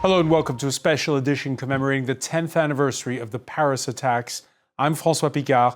Hello and welcome to a special edition commemorating the 10th anniversary of the Paris attacks. I'm François Picard.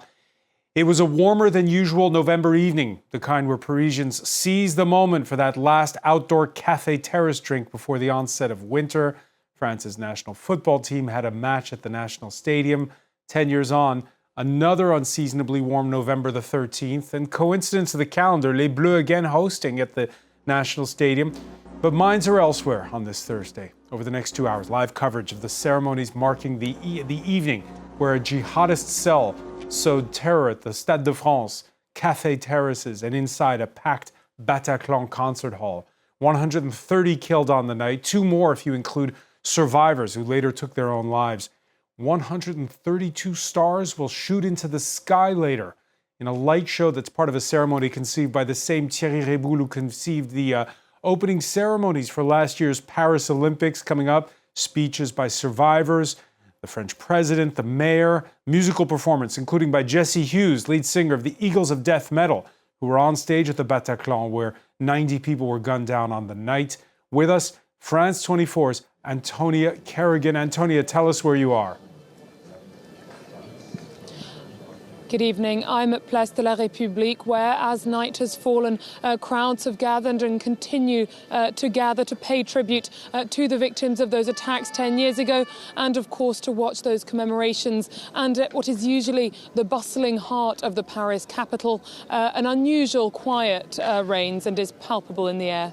It was a warmer than usual November evening, the kind where Parisians seized the moment for that last outdoor café terrace drink before the onset of winter. France's national football team had a match at the National Stadium. 10 years on, another unseasonably warm November the 13th, and coincidence of the calendar, Les Bleus again hosting at the National Stadium. But minds are elsewhere on this Thursday. Over the next 2 hours, live coverage of the ceremonies marking the evening where a jihadist cell sowed terror at the Stade de France, café terraces, and inside a packed Bataclan concert hall. 130 killed on the night, 2 more if you include survivors who later took their own lives. 132 stars will shoot into the sky later in a light show that's part of a ceremony conceived by the same Thierry Reboul who conceived the opening ceremonies for last year's Paris Olympics coming up, speeches by survivors, the French president, the mayor, musical performance, including by Jesse Hughes, lead singer of the Eagles of Death Metal, who were on stage at the Bataclan where 90 people were gunned down on the night. With us, France 24's Antonia Kerrigan. Antonia, tell us where you are. Good evening. I'm at Place de la République, where, as night has fallen, crowds have gathered and continue to gather to pay tribute to the victims of those attacks 10 years ago, and of course to watch those commemorations. And at what is usually the bustling heart of the Paris capital, an unusual quiet reigns and is palpable in the air.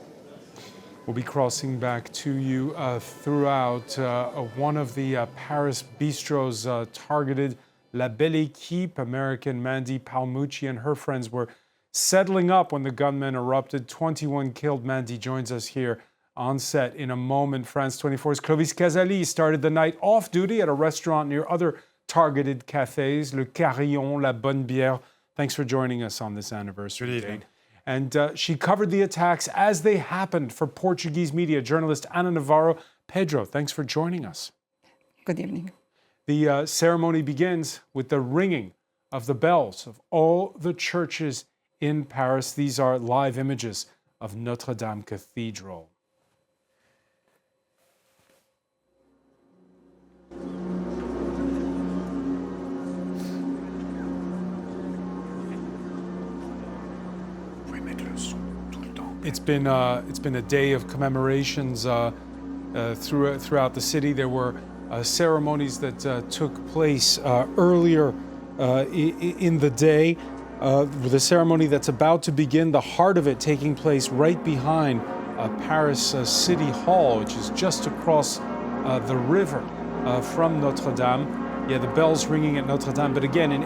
We'll be crossing back to you throughout one of the Paris bistros targeted. La Belle Équipe, American Mandy Palmucci and her friends were settling up when the gunmen erupted. 21 killed. Mandy joins us here on set in a moment. France 24's Clovis Casali started the night off duty at a restaurant near other targeted cafes, Le Carillon, La Bonne Bière. Thanks for joining us on this anniversary day. And she covered the attacks as they happened for Portuguese media journalist Ana Navarro. Pedro, thanks for joining us. Good evening. The ceremony begins with the ringing of the bells of all the churches in Paris. These are live images of Notre Dame Cathedral. It's been a day of commemorations throughout the city. There were ceremonies that took place earlier in the day. The ceremony that's about to begin, the heart of it taking place right behind Paris City Hall, which is just across the river from Notre Dame. Yeah, the bells ringing at Notre Dame, but again,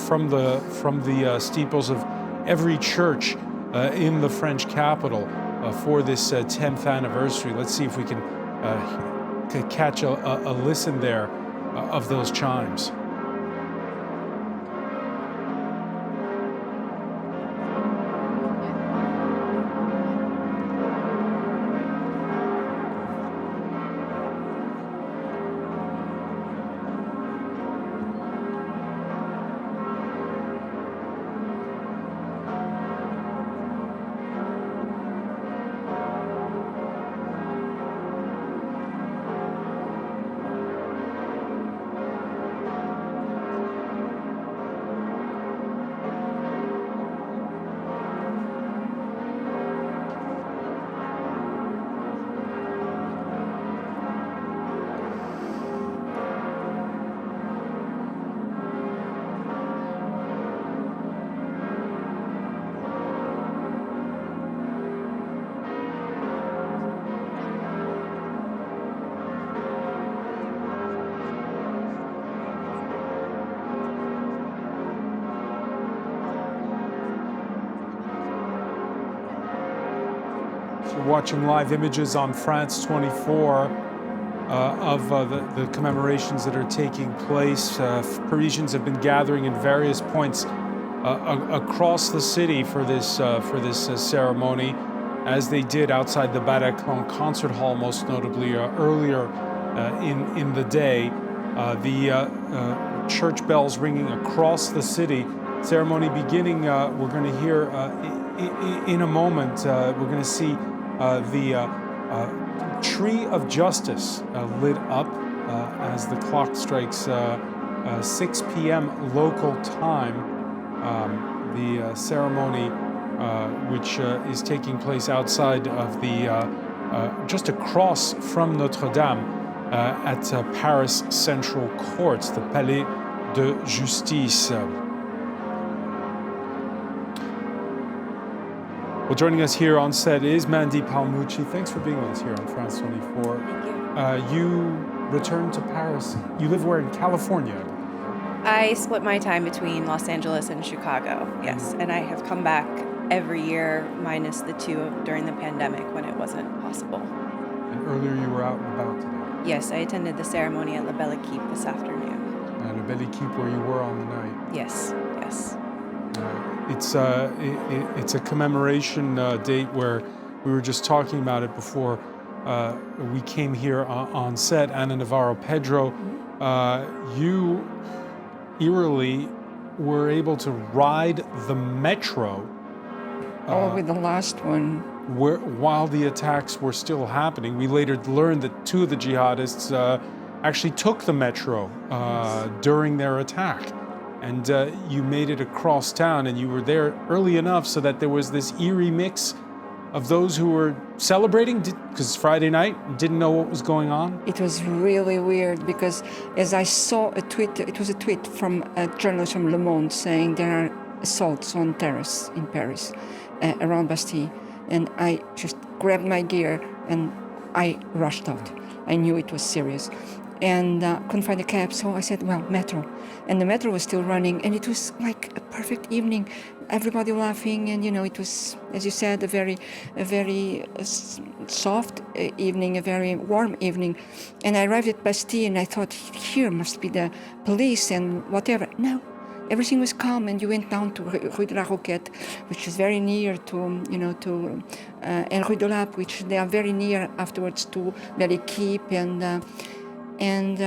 from the steeples of every church in the French capital for this 10th anniversary. Let's see if we can catch a listen there of those chimes. You're watching live images on France 24 of the commemorations that are taking place. Parisians have been gathering in various points across the city for this ceremony, as they did outside the Bataclan concert hall, most notably earlier in the day. The church bells ringing across the city. Ceremony beginning. We're going to hear in a moment. We're going to see the tree of justice lit up as the clock strikes 6 p.m. local time. The ceremony, which is taking place outside of the, just across from Notre Dame at Paris Central Courts, the Palais de Justice. Well, joining us here on set is Mandy Palmucci. Thanks for being with us here on France 24. Thank you. You returned to Paris. You live where in California? I split my time between Los Angeles and Chicago, yes. And I have come back every year, minus the two during the pandemic when it wasn't possible. And earlier you were out and about today. Yes, I attended the ceremony at La Belle Équipe this afternoon. And La Belle Équipe, where you were on the night. Yes, yes. It's a commemoration date where we were just talking about it before we came here on set. Ana Navarro, Pedro, you eerily were able to ride the metro with the last one. while the attacks were still happening. We later learned that two of the jihadists actually took the metro during their attack. And you made it across town, and you were there early enough so that there was this eerie mix of those who were celebrating, because it's Friday night, didn't know what was going on. It was really weird because as I saw a tweet, it was a tweet from a journalist from Le Monde saying there are assaults on terrace in Paris around Bastille. And I just grabbed my gear and I rushed out. I knew it was serious. And couldn't find a cab, so I said, well, metro. And the metro was still running, and it was like a perfect evening. Everybody laughing, and it was, as you said, a very soft evening, a very warm evening. And I arrived at Bastille, and I thought, here must be the police and whatever. No, everything was calm, and you went down to Rue de la Roquette, which is very near to, and Rue de l'Arc, which they are very near afterwards to Belle Équipe, and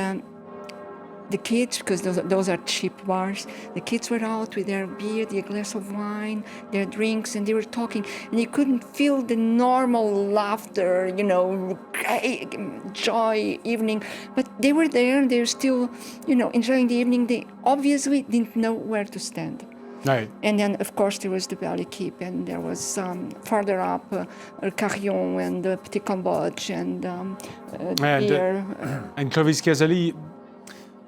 the kids, because those are cheap bars, the kids were out with their beer, their glass of wine, their drinks, and they were talking, and you couldn't feel the normal laughter, joy evening, but they were there, and they were still, enjoying the evening. They obviously didn't know where to stand. Right. And then, of course, there was the Belle Équipe, and there was farther up Carillon and Petit Cambodge and beer. And Clovis Casali,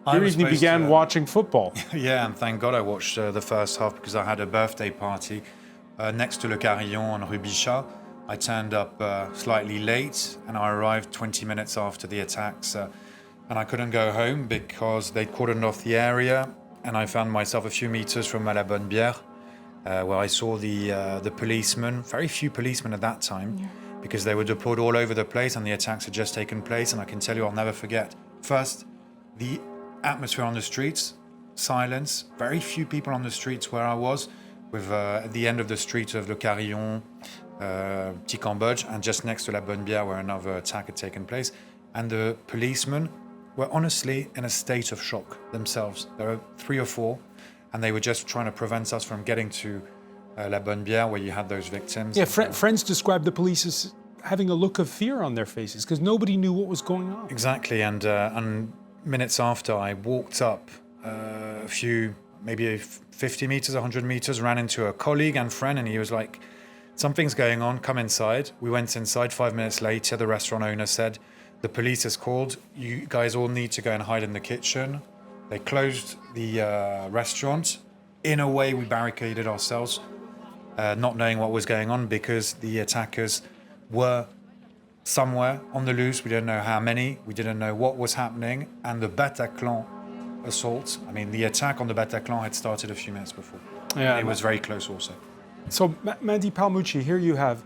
your evening began watching football. Yeah, and thank God I watched the first half because I had a birthday party next to Le Carillon on Rue Bichat. I turned up slightly late, and I arrived 20 minutes after the attacks, and I couldn't go home because they'd cordoned off the area. And I found myself a few meters from La Bonne Bière, where I saw the policemen, very few policemen at that time, because they were deployed all over the place and the attacks had just taken place. And I can tell you, I'll never forget. First, the atmosphere on the streets, silence, very few people on the streets where I was, with at the end of the street of Le Carillon, Petit Cambodge, and just next to La Bonne Bière, where another attack had taken place. And the policemen were honestly in a state of shock themselves. There were 3 or 4, and they were just trying to prevent us from getting to La Bonne Bière, where you had those victims. Yeah, friends described the police as having a look of fear on their faces because nobody knew what was going on. Exactly, and minutes after, I walked up a few, maybe 50 meters, 100 meters, ran into a colleague and friend, and he was like, something's going on, come inside. We went inside. 5 minutes later, the restaurant owner said, the police is called. You guys all need to go and hide in the kitchen. They closed the restaurant. In a way, we barricaded ourselves, not knowing what was going on because the attackers were somewhere on the loose. We didn't know how many. We didn't know what was happening. And the Bataclan assault, the attack on the Bataclan had started a few minutes before. Yeah, it was very close also. So, Mandy Palmucci, here you have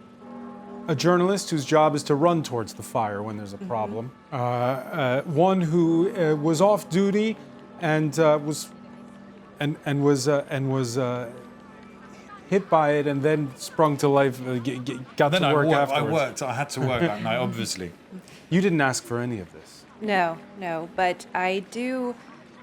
a journalist whose job is to run towards the fire when there's a problem. One who was off duty and was hit by it and then sprung to life. Got to work afterwards. I had to work that night, obviously. You didn't ask for any of this. No, but I do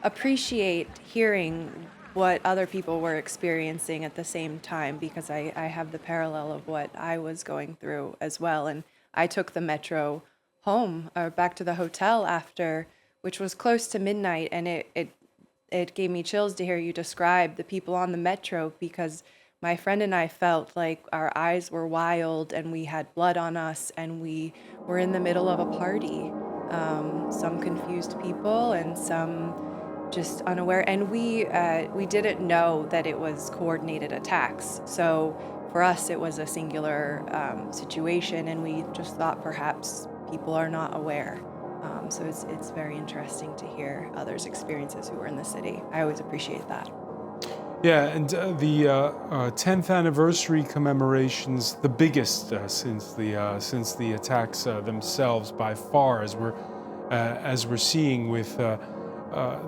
appreciate hearing what other people were experiencing at the same time, because I have the parallel of what I was going through as well. And I took the metro home or back to the hotel after, which was close to midnight, and it gave me chills to hear you describe the people on the metro, because my friend and I felt like our eyes were wild and we had blood on us and we were in the middle of a party. Some confused people and some just unaware. And we didn't know that it was coordinated attacks. So for us, it was a singular situation, and we just thought perhaps people are not aware. So it's very interesting to hear others' experiences who were in the city. I always appreciate that. Yeah, and the 10th anniversary commemorations, the biggest since the attacks themselves by far, as we're seeing with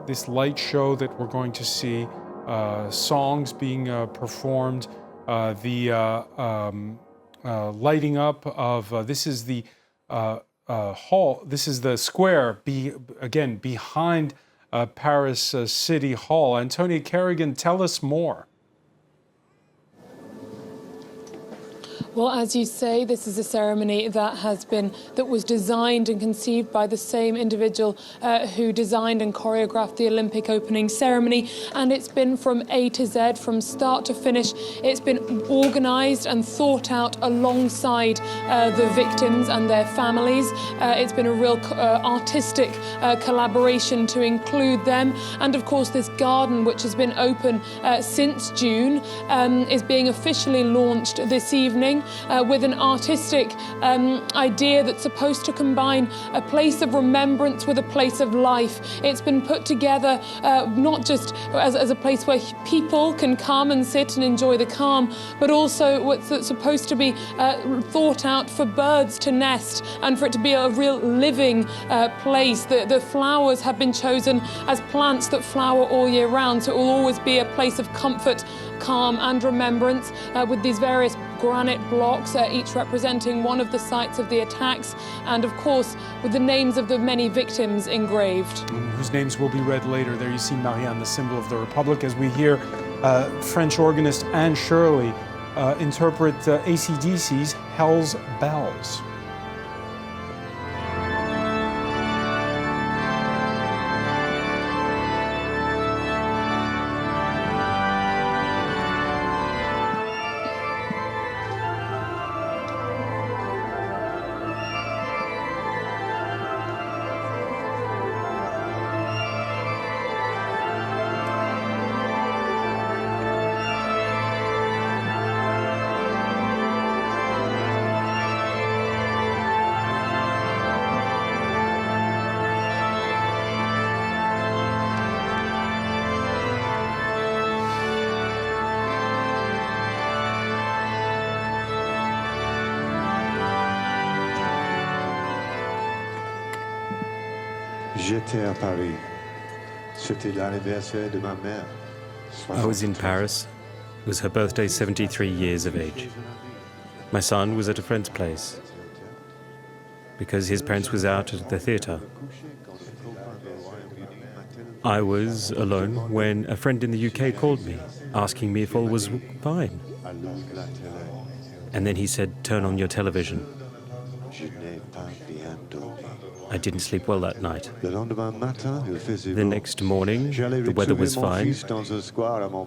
this light show that we're going to see, songs being performed, the lighting up of this is the hall. This is the square behind Paris City Hall. Antonia Kerrigan, tell us more. Well, as you say, this is a ceremony that was designed and conceived by the same individual who designed and choreographed the Olympic opening ceremony, and it's been from A to Z, from start to finish. It's been organised and thought out alongside the victims and their families. It's been a real artistic collaboration to include them, and of course this garden, which has been open since June, is being officially launched this evening. With an artistic idea that's supposed to combine a place of remembrance with a place of life. It's been put together not just as a place where people can come and sit and enjoy the calm, but also what's supposed to be thought out for birds to nest and for it to be a real living place. The flowers have been chosen as plants that flower all year round, so it will always be a place of comfort, calm and remembrance, with these various granite blocks, each representing one of the sites of the attacks, and of course with the names of the many victims engraved. Whose names will be read later. There you see Marianne, the symbol of the Republic, as we hear French organist Anne Shirley interpret AC/DC's Hell's Bells. J'étais à Paris. C'était l'anniversaire de ma mère. I was in Paris. It was her birthday, 73 years of age. My son was at a friend's place because his parents was out at the theatre. I was alone when a friend in the UK called me, asking me if all was fine. And then he said, "Turn on your television." I didn't sleep well that night. The next morning, the weather was fine.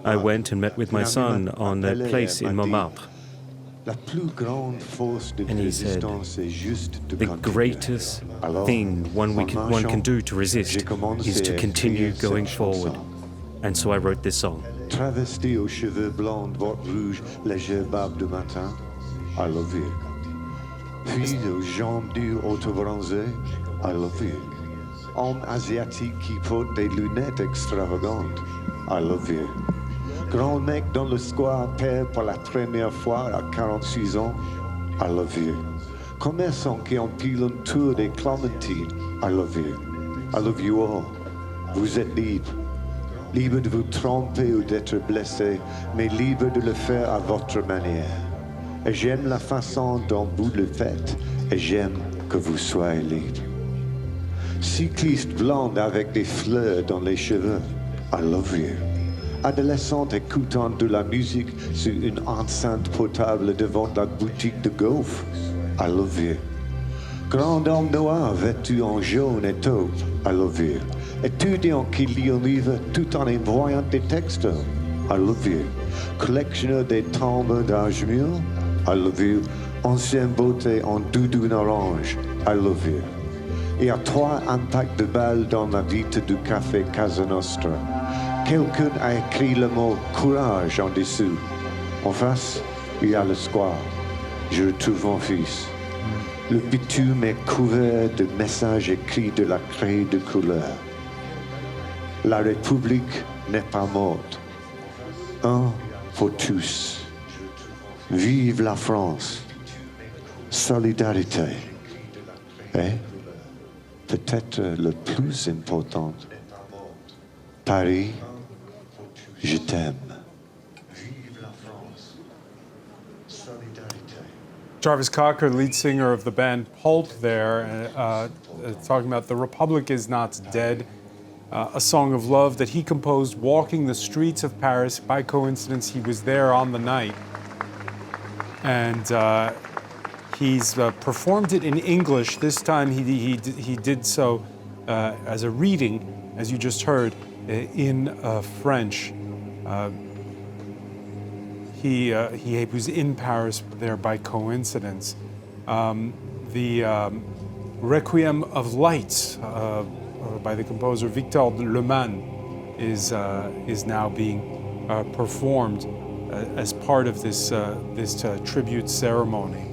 I went and met with my son on a place in Montmartre. And he said, the greatest thing one can do to resist is to continue going forward. And so I wrote this song. Travesti aux cheveux blonds, bottes rouges, légère barbe de matin, I love you. Puis aux jambes dures, auto-bronzées, I love you. Homme asiatique qui porte des lunettes extravagantes, I love you. Grand mec dans le square père pour la première fois à 46 ans, I love you. Commerçant qui empile un tour des clémentines, I love you. I love you all. Vous êtes libre. Libre de vous tromper ou d'être blessé, mais libre de le faire à votre manière. Et j'aime la façon dont vous le faites, et j'aime que vous soyez libre. Cycliste blonde avec des fleurs dans les cheveux, I love you. Adolescente écoutant de la musique sur une enceinte portable devant la boutique de golf, I love you. Grand homme noir vêtu en jaune et taupe, I love you. Étudiant qui lit un livre tout en envoyant des textes, I love you. Collectionneur des tombes d'âge mûr, I love you. Ancienne beauté en doudoune orange, I love you. Et à toi, un pack de balles dans la vitre du café Casa Nostra. Quelqu'un a écrit le mot courage en dessous. En face, il y a le square. Je retrouve mon fils. Le bitume est couvert de messages écrits de la craie de couleur. La République n'est pas morte. Un pour tous. Vive la France. Solidarité. Et, peut-être le plus important, Paris, je t'aime. Jarvis Cocker, lead singer of the band Pulp there, talking about The Republic is Not Dead, a song of love that he composed walking the streets of Paris. By coincidence, he was there on the night. And he's performed it in English. This time he did so as a reading, as you just heard, in French. He was in Paris there by coincidence. The Requiem of Lights by the composer Victor Lemann is now being performed as part of this tribute ceremony.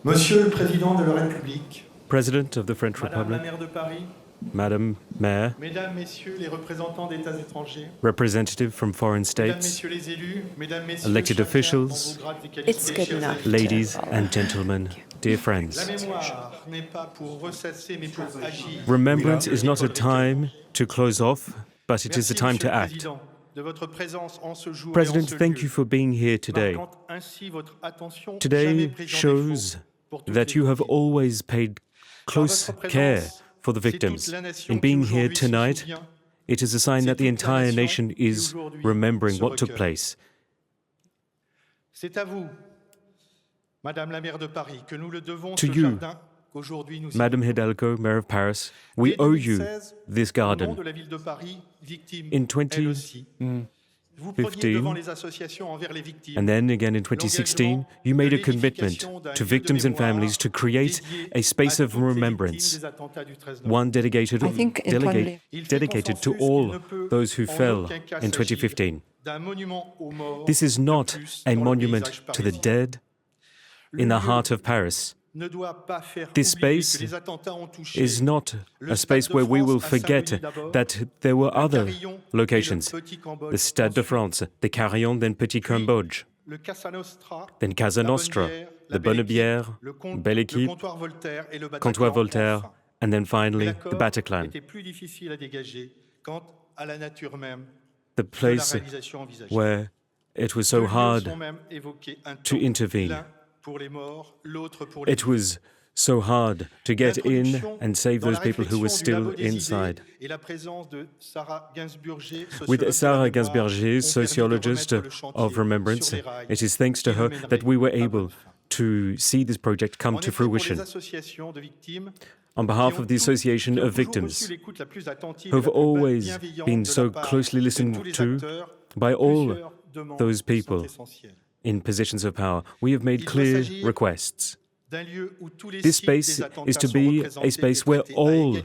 Monsieur le Président de la République, President of the French Madame la Republic, maire de Paris, Madam Mayor, Mesdames, Messieurs les représentants d'États étrangers, representative from foreign Mesdames, states, Messieurs les élus, Mesdames, Messieurs elected chacun officials, dans vos grades et It's qualités, good chers enough. amis. ladies and gentlemen, dear La friends. mémoire n'est pas pour ressasser, mais pour agir. Remembrance is not a time to close off, but it is a Merci, time Monsieur to le act. Président, de votre présence en ce jour et en President, ce thank lieu, you for being here today. marquant ainsi votre attention jamais Today prise en shows défaut pour toutes that les you have victimes. always paid close Par votre care présence, for the c'est victims. toute la nation In qui being here aujourd'hui se tonight, souvient. it is a sign C'est that the toute la entire nation nation qui is aujourd'hui remembering se what took recueille. place. C'est à vous, Madame la maire de Paris, que nous le devons To ce you, jardin qu'aujourd'hui nous Madam Hidalgo, Mayor of Paris, we Dès owe you 2016, this au nom garden. de la ville de Paris, victime, In elle aussi. Vous preniez 2015, devant les associations envers les victimes. And then again in 2016, you made a commitment to victims and families to create a space of remembrance, one dedicated, I think it only- dedicated to all those who fell in 2015. This is not a monument to the dead in the heart of Paris. This space is not a space where we will forget that there were other locations. The Stade de France, the Carillon, then Petit Cambodge, then Casa Nostra, the Bonnebière, Belle Équipe, Comptoir Voltaire, and then finally the Bataclan, the place where it was so hard to intervene. It was so hard to get in and save those people who were still inside. With Sarah Gainsberger, sociologist of remembrance, it is thanks to her that we were able to see this project come to fruition. On behalf of the Association of Victims, who have always been so closely listened to by all those people in positions of power, we have made clear requests. This space is to be a space where all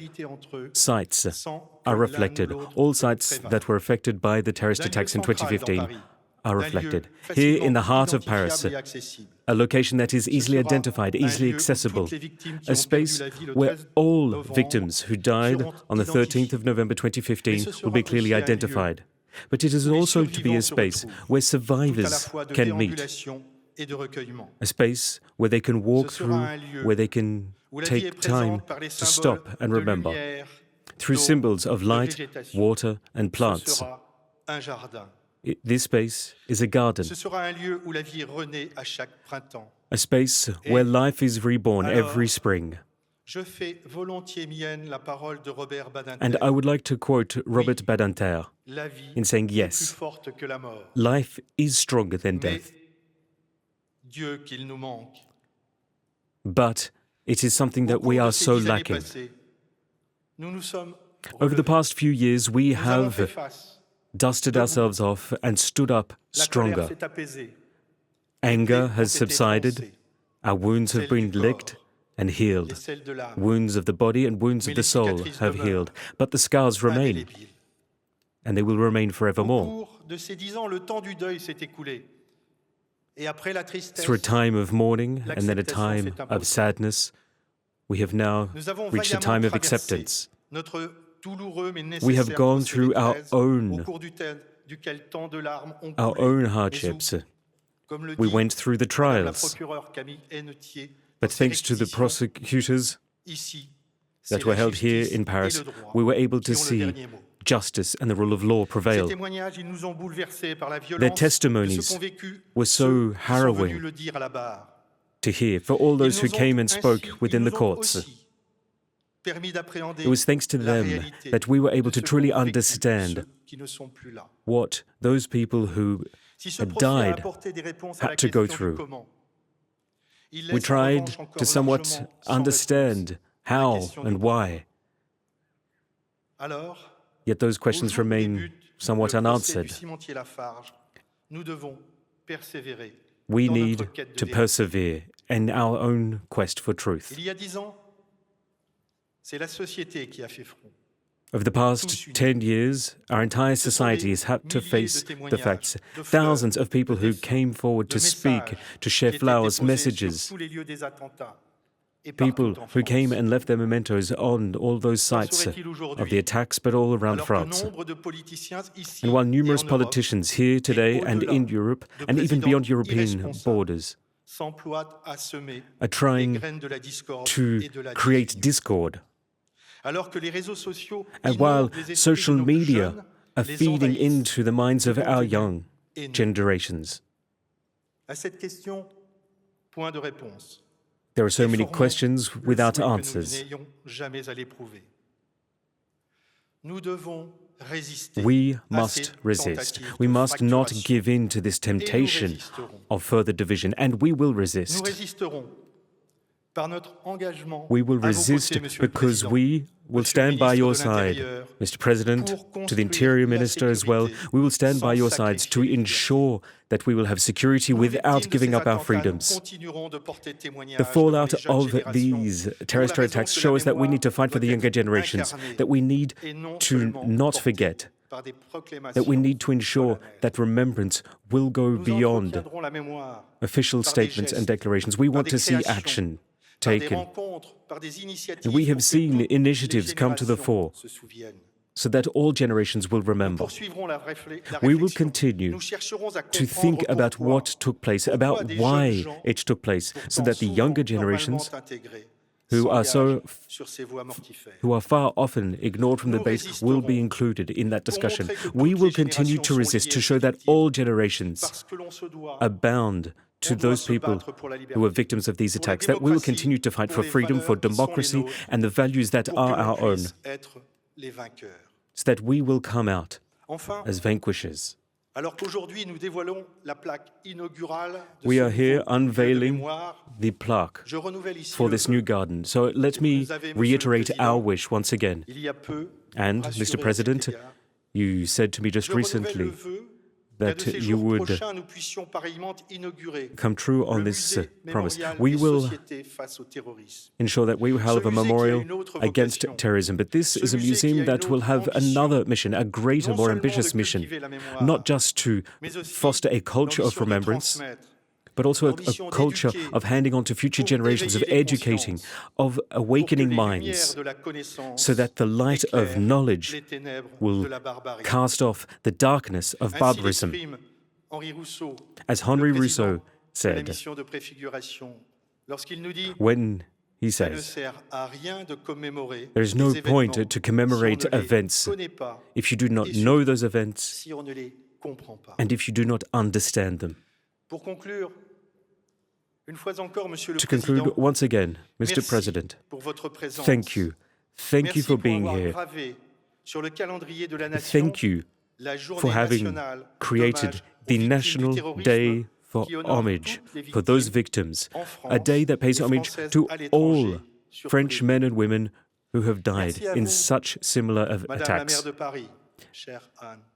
sites are reflected. All sites that were affected by the terrorist attacks in 2015 are reflected. Here in the heart of Paris, a location that is easily identified, easily accessible, a space where all victims who died on the 13th of November 2015 will be clearly identified. But it is also to be a space where survivors can meet, a space where they can walk through, where they can take time to stop and remember, through symbols of light, water, and plants. This space is a garden, a space where life is reborn every spring. And I would like to quote Robert Badinter in saying, yes, life is stronger than death. But it is something that we are so lacking. Over the past few years, we have dusted ourselves off and stood up stronger. Anger has subsided, our wounds have been licked and healed. Wounds of the body and wounds of the soul have healed, but the scars remain, and they will remain forevermore. Through a time of mourning and then a time of sadness, we have now reached a time of acceptance. We have gone through our own hardships. We went through the trials. But thanks to the prosecutors that were held here in Paris, we were able to see justice and the rule of law prevail. Their testimonies were so harrowing to hear for all those who came and spoke within the courts. It was thanks to them that we were able to truly understand what those people who had died had to go through. We tried to somewhat understand how and why. Yet those questions remain somewhat unanswered. We need to persevere in our own quest for truth. Over the past 10 years, our entire society has had to face the facts. Thousands of people who came forward to speak, to share flowers, messages, people who came and left their mementos on all those sites of the attacks, but all around France. And while numerous politicians here today and in Europe, and even beyond European borders, are trying to create discord, and while social media are feeding into the minds of our young generations, there are so many questions without answers. We must resist. We must not give in to this temptation of further division, and we will resist. We will resist because we will stand by your side, Mr. President, to the Interior Minister as well. We will stand by your sides to ensure that we will have security without giving up our freedoms. The fallout of these terrorist attacks show us that we need to fight for the younger generations, that we need to not forget, that we need to ensure that remembrance will go beyond official statements and declarations. We want to see action taken. And we have seen initiatives come to the fore so that all generations will remember. We will continue to think about what took place, about why it took place, so that the younger generations who are far often ignored from the debate will be included in that discussion. We will continue to resist to show that all generations are bound to those people who are victims of these attacks, that we will continue to fight for freedom, for democracy, and the values that are our own, so that we will come out as vanquishers. We are here unveiling the plaque for this new garden. So let me reiterate our wish once again. And, Mr. President, you said to me just recently that you would come true on this promise. We will ensure that we will have a memorial against terrorism, but this is a museum that will have another mission, a greater, more ambitious mission, not just to foster a culture of remembrance, but also a culture of handing on to future generations, of educating, of awakening minds, so that the light of knowledge will cast off the darkness of barbarism. As Henri Rousseau said, when he says, there is no point to commemorate events if you do not know those events and if you do not understand them. To conclude, once again, Mr. President, thank you. Thank you for being here. Thank you for having created the National Day for homage for those victims, a day that pays homage to all French men and women who have died in such similar attacks.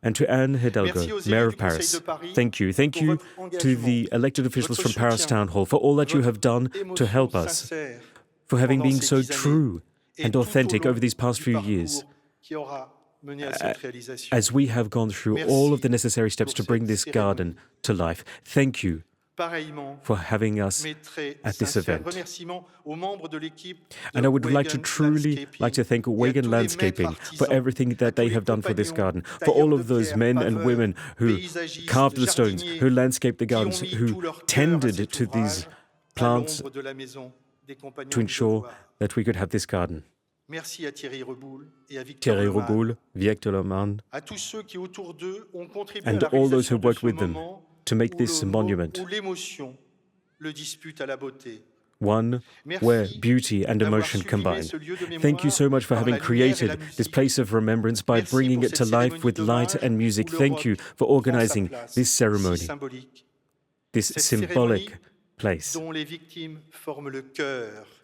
And to Anne Hidalgo, Mayor of Paris, thank you. Thank you to the elected officials from Paris Town Hall for all that you have done to help us, for having been so true and authentic over these past few years, as we have gone through all of the necessary steps to bring this garden to life. Thank you for having us at this event. And I would like to thank Wagon Landscaping for everything that they have done for this garden, for all of those men and women who carved the stones, who landscaped the gardens, who tended to these plants to ensure that we could have this garden. Thierry Reboul, Victor Lemande, and all those who worked with them to make this monument, one where beauty and emotion combine. Thank you so much for having created this place of remembrance by bringing it to life with light and music. Thank you for organizing this ceremony, this symbolic place,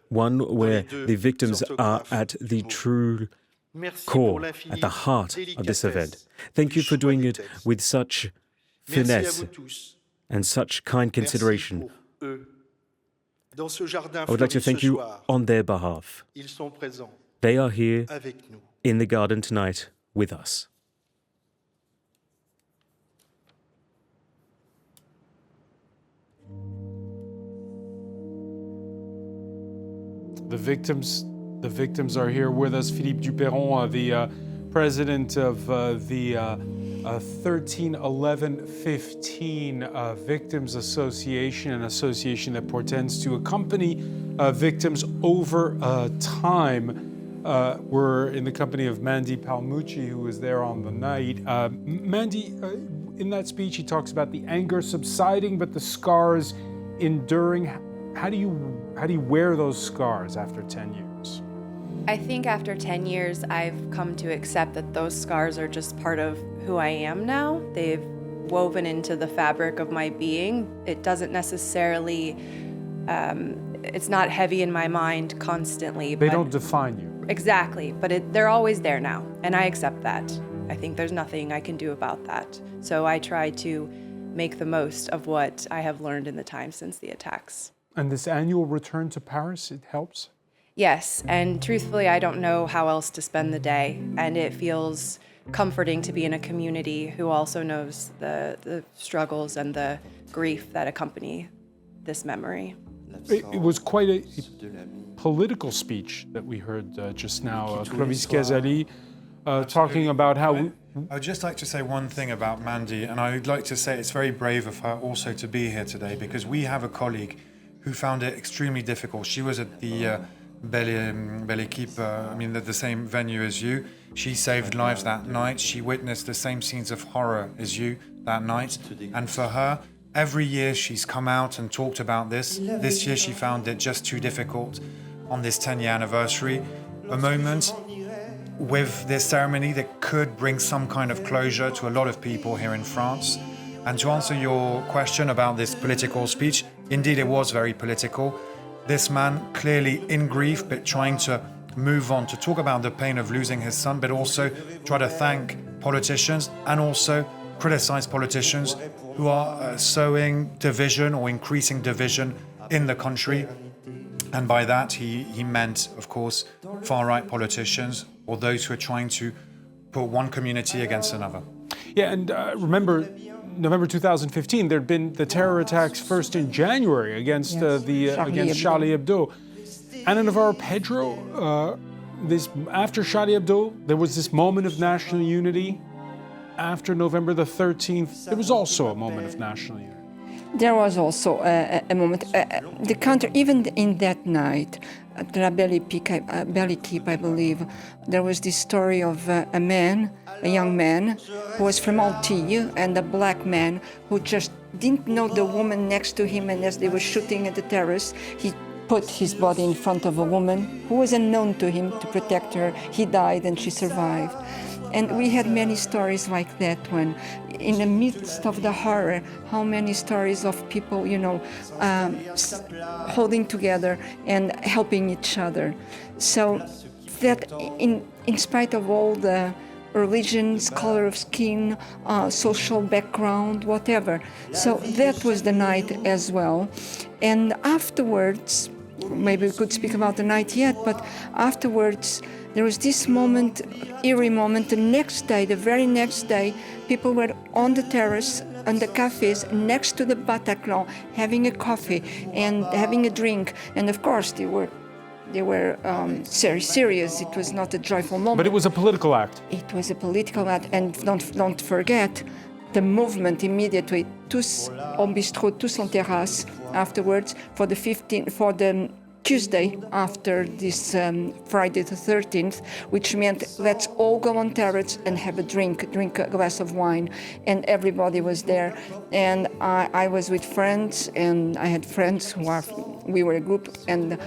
one where the victims are at the true core, at the heart of this event. Thank you for doing it with such finesse and such kind consideration. I would like to thank you on their behalf. They are here in the garden tonight with us. The victims are here with us. Philippe Duperron, the president of the 131115 Victims Association, an association that portends to accompany victims over time. We're in the company of Mandy Palmucci, who was there on the night. Mandy, in that speech, he talks about the anger subsiding, but the scars enduring. How do you wear those scars after 10 years? I think after 10 years, I've come to accept that those scars are just part of who I am now. They've woven into the fabric of my being. It doesn't necessarily, it's not heavy in my mind constantly. They don't define you. Exactly, but they're always there now, and I accept that. I think there's nothing I can do about that. So I try to make the most of what I have learned in the time since the attacks. And this annual return to Paris, it helps? Yes, and truthfully, I don't know how else to spend the day, and it feels comforting to be in a community who also knows the struggles and the grief that accompany this memory. It was quite a political speech that we heard just now. Clovis Casali talking about how... I'd just like to say one thing about Mandy, and I would like to say it's very brave of her also to be here today, because we have a colleague who found it extremely difficult. She was at the Belle Équipe, the same venue as you. She saved lives that night. She witnessed the same scenes of horror as you that night. And for her, every year she's come out and talked about this. This year she found it just too difficult on this 10-year anniversary. A moment with this ceremony that could bring some kind of closure to a lot of people here in France. And to answer your question about this political speech, indeed it was very political. This man clearly in grief, but trying to move on, to talk about the pain of losing his son, but also try to thank politicians and also criticize politicians who are sowing division or increasing division in the country. And by that, he meant, of course, far-right politicians or those who are trying to put one community against another. Yeah, and remember, November 2015, there'd been the terror attacks first in January against Charlie Hebdo. Anna Navarro-Pedro, after Charlie Hebdo, there was this moment of national unity. After November the 13th, there was also a moment of national unity. There was also a moment. The country, even in that night, at La Belle Équipe, I believe, there was this story of a young man who was from Antilles, and a black man who just didn't know the woman next to him, and as they were shooting at the terrace, he put his body in front of a woman who was unknown to him to protect her. He died and she survived. And we had many stories like that when, in the midst of the horror, how many stories of people, holding together and helping each other. So that in spite of all the religions, color of skin, social background, whatever. So that was the night as well. And afterwards, maybe we could speak about the night yet, but afterwards, there was this moment, eerie moment. The very next day, people were on the terrace, on the cafes next to the Bataclan, having a coffee and having a drink. And of course, they were very serious. It was not a joyful moment. But it was a political act. It was a political act, and don't forget the movement immediately. Tous au bistrot, tous en terrasse. Afterwards, for the Tuesday after this Friday the 13th, which meant let's all go on terrace and have a drink a glass of wine, and everybody was there. And I was with friends, and I had friends we were a group, and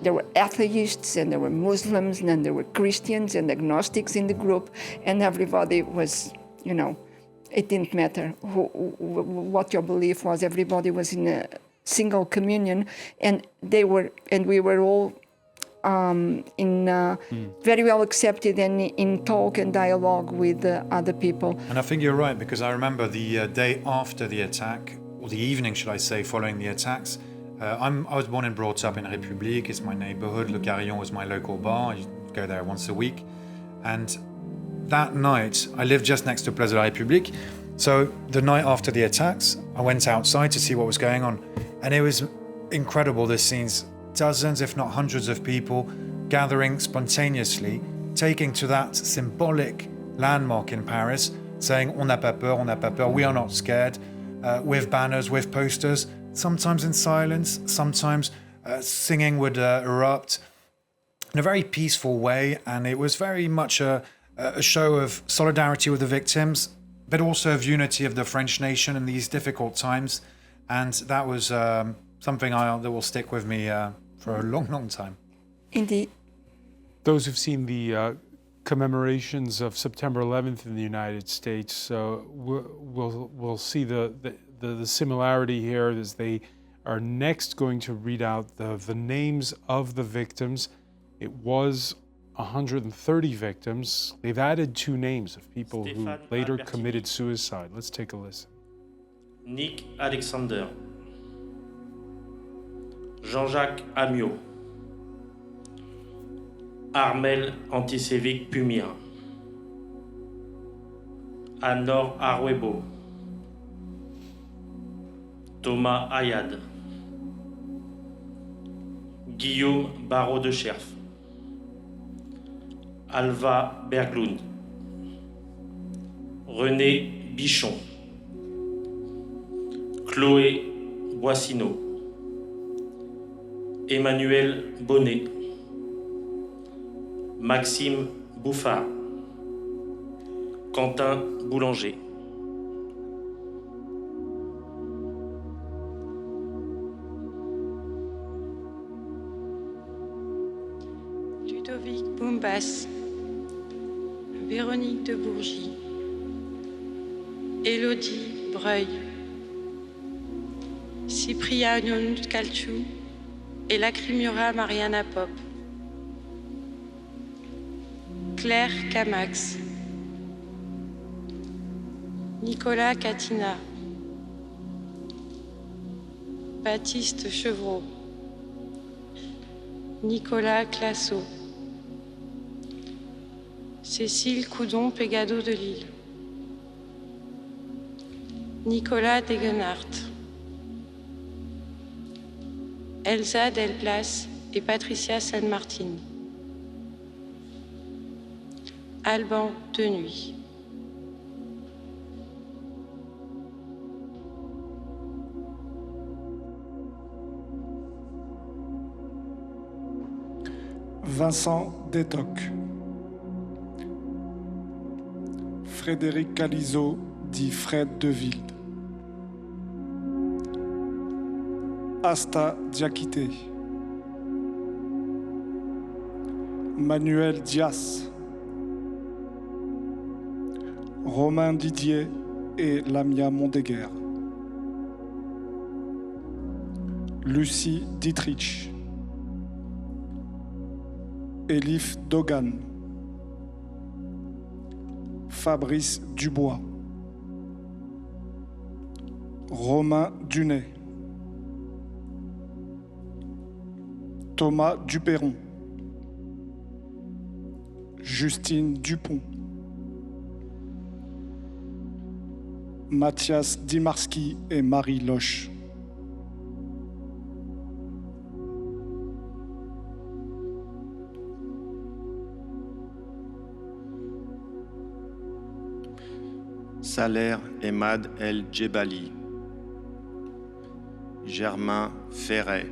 there were atheists, and there were Muslims, and then there were Christians and agnostics in the group, and everybody was, it didn't matter what your belief was. Everybody was in a single communion, and we were all very well accepted and in talk and dialogue with other people. And I think you're right, because I remember the day after the attack, or the evening, should I say, following the attacks. I was born and brought up in République. It's my neighborhood. Le Carillon was my local bar. I go there once a week. And that night, I lived just next to Place de la République. So the night after the attacks, I went outside to see what was going on. And it was incredible, the scenes. dozens, if not hundreds of people gathering spontaneously, taking to that symbolic landmark in Paris, saying on n'a pas peur, we are not scared, with banners, with posters, sometimes in silence, sometimes singing would erupt in a very peaceful way, and it was very much a show of solidarity with the victims, but also of unity of the French nation in these difficult times, and that was something that will stick with me for a long, long time. Indeed. Those who've seen the commemorations of September 11th in the United States will see the similarity here as they are next going to read out the names of the victims. It was 130 victims. They've added 2 names of people who later committed suicide. Let's take a listen. Nick Alexander, Jean-Jacques Amiot, Armel Antisévic Pumia, Anor Arwebo, Thomas Ayad, Guillaume Barraud de Cherf, Alva Berglund, René Bichon, Chloé Boissineau, Emmanuel Bonnet, Maxime Bouffard, Quentin Boulanger. Ludovic Boumbas, Véronique de Bourgy, Élodie Breuil, Cyprien Calciu et Lacrimura Mariana Pop, Claire Camax, Nicolas Catina, Baptiste Chevreau, Nicolas Classo, Cécile Coudon-Pégado de Lille, Nicolas Degenhardt, Elsa Delplas et Patricia San Martin, Alban Denuy. Vincent Détoc, Frédéric Calizo dit Fred Deville, Asta Diakité, Manuel Dias, Romain Didier et Lamia Mondéguer, Lucie Dietrich, Elif Dogan, Fabrice Dubois, Romain Dunet, Thomas Duperron, Justine Dupont, Mathias Dimarski et Marie Loche. Saler Emad El Djebali, Germain Ferret,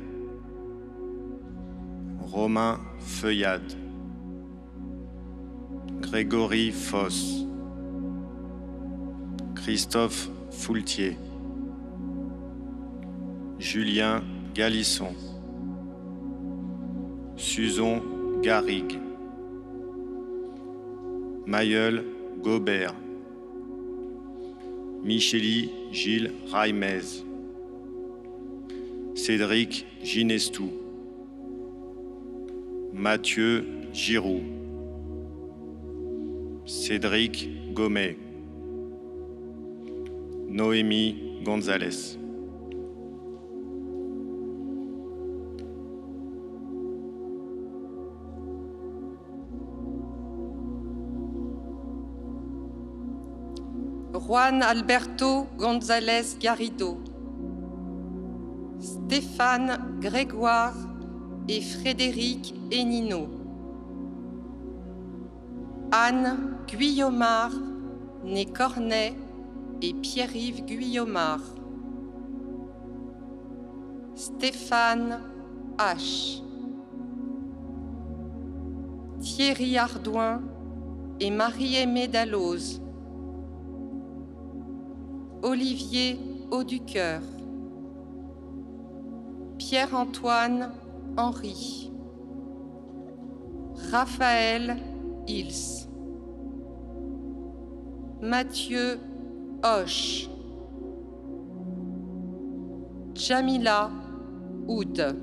Romain Feuillade, Grégory Foss, Christophe Foultier, Julien Galisson, Suzon Garrigue, Mayol Gobert, Micheli Gilles Raimez, Cédric Ginestou, Mathieu Giroux, Cédric Gomet, Noémie Gonzalez. Juan Alberto González Garrido, Stéphane Grégoire et Frédéric Hénino. Anne Guyomard, née Cornet, et Pierre-Yves Guyomard. Stéphane H. Thierry Ardouin et Marie-Aimée Dalloz. Olivier Auducœur. Pierre-Antoine Henry. Raphaël Hils. Mathieu Hoche. Jamila Oud.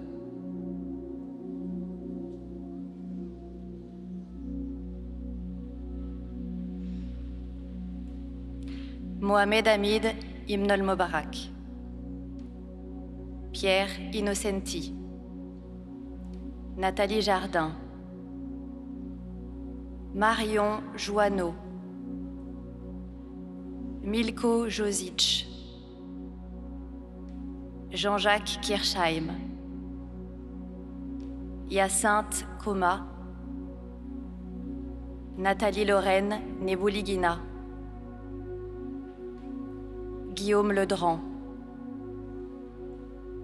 Mohamed Hamid Ibn al-Mubarak. Pierre Innocenti. Nathalie Jardin. Marion Joanneau. Milko Josic. Jean-Jacques Kirchheim. Hyacinthe Coma. Nathalie Lorraine Nebouligina. Guillaume Ledran.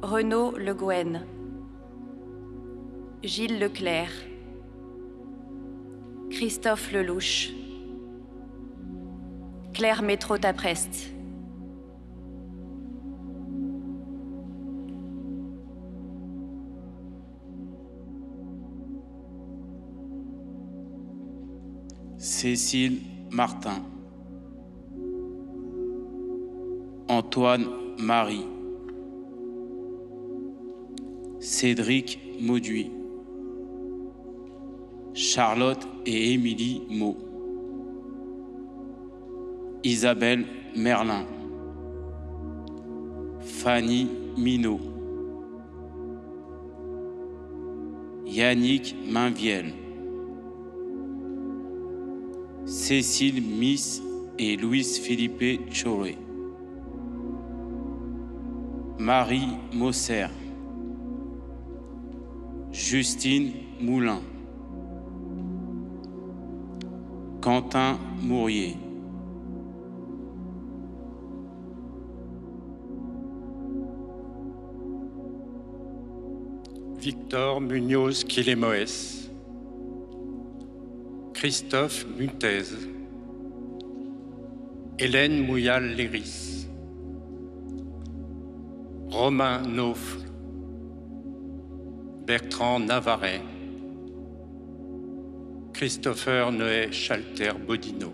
Renaud Le Gouen. Gilles Leclerc. Christophe Lelouch. Claire Métro-Taprest. Cécile Martin. Antoine Marie. Cédric Mauduit. Charlotte et Émilie Maud. Isabelle Merlin. Fanny Minot. Yannick Mainviel. Cécile Miss et Louis Philippe Choré. Marie Mosser. Justine Moulin. Quentin Mourier. Victor Munoz Quilemoes. Christophe Mutez. Hélène Mouyal-Léris. Romain Naufle. Bertrand Navaret. Christopher Noé Chalter-Bodino.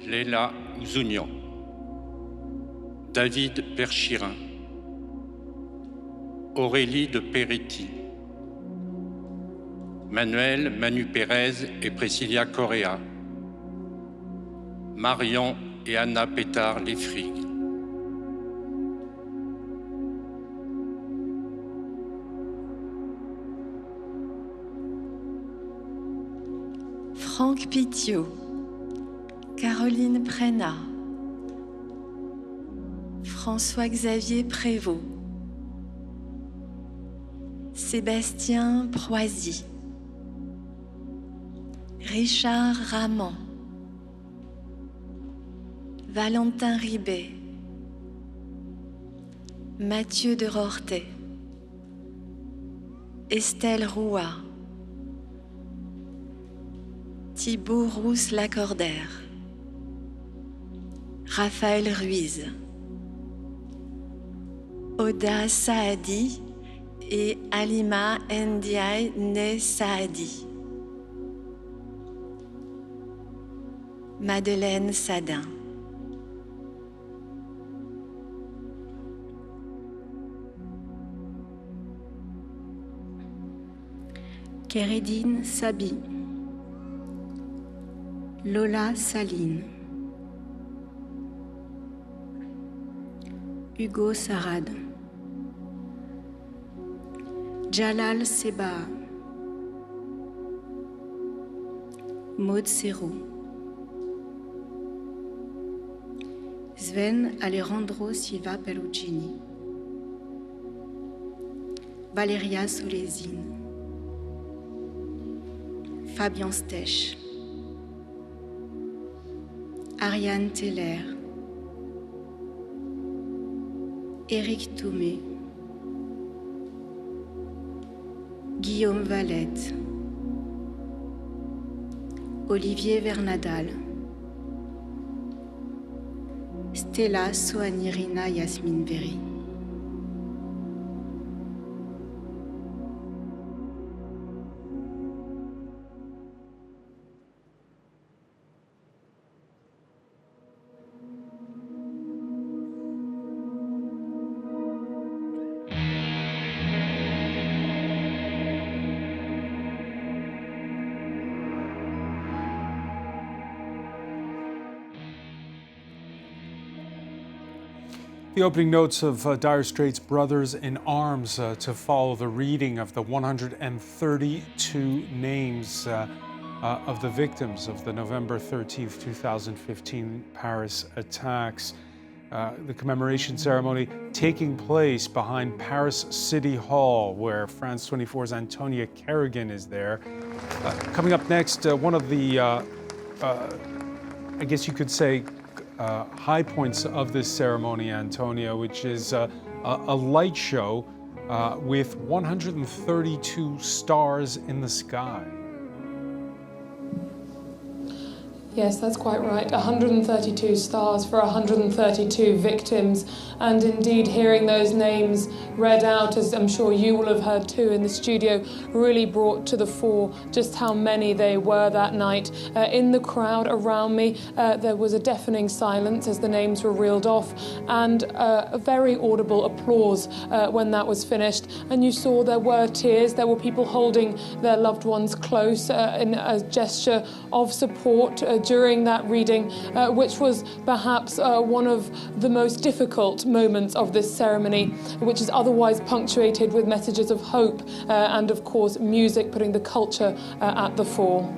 Léla Ouzounian. David Perchirin. Aurélie de Peretti. Manuel Manu Pérez et Priscilla Correa. Marion et Anna Pétard-Léfrig. Franck Pitiot. Caroline Prénat. François-Xavier Prévost. Sébastien Proisy. Richard Ramand. Valentin Ribet. Mathieu de Rortet. Estelle Roua. Thibaut Rousse-Lacordaire. Raphaël Ruiz. Oda Saadi et Alima Ndiaye Né Saadi. Madeleine Sadin. Kérédine Sabi. Lola Saline. Hugo Sarad. Jalal Seba. Maud Serrault. Sven Alejandro Silva Perugini. Valéria Solésine, Fabien Stech, Ariane Teller, Éric Thomé, Guillaume Valette, Olivier Vernadal, Stella Soanirina Yasmine Berry. The opening notes of Dire Straits' Brothers in Arms to follow the reading of the 132 names of the victims of the November 13th, 2015 Paris attacks. The commemoration ceremony taking place behind Paris City Hall, where France 24's Antonia Kerrigan is there. Coming up next, one of the, I guess you could say, high points of this ceremony, Antonia, which is a light show with 132 stars in the sky. Yes, that's quite right. 132 stars for 132 victims. And indeed, hearing those names read out, as I'm sure you will have heard too in the studio, really brought to the fore just how many they were that night. In the crowd around me, there was a deafening silence as the names were reeled off, and a very audible applause when that was finished. And you saw there were tears. There were people holding their loved ones close in a gesture of support during that reading, which was perhaps one of the most difficult moments of this ceremony, which is otherwise punctuated with messages of hope and, of course, music putting the culture at the fore.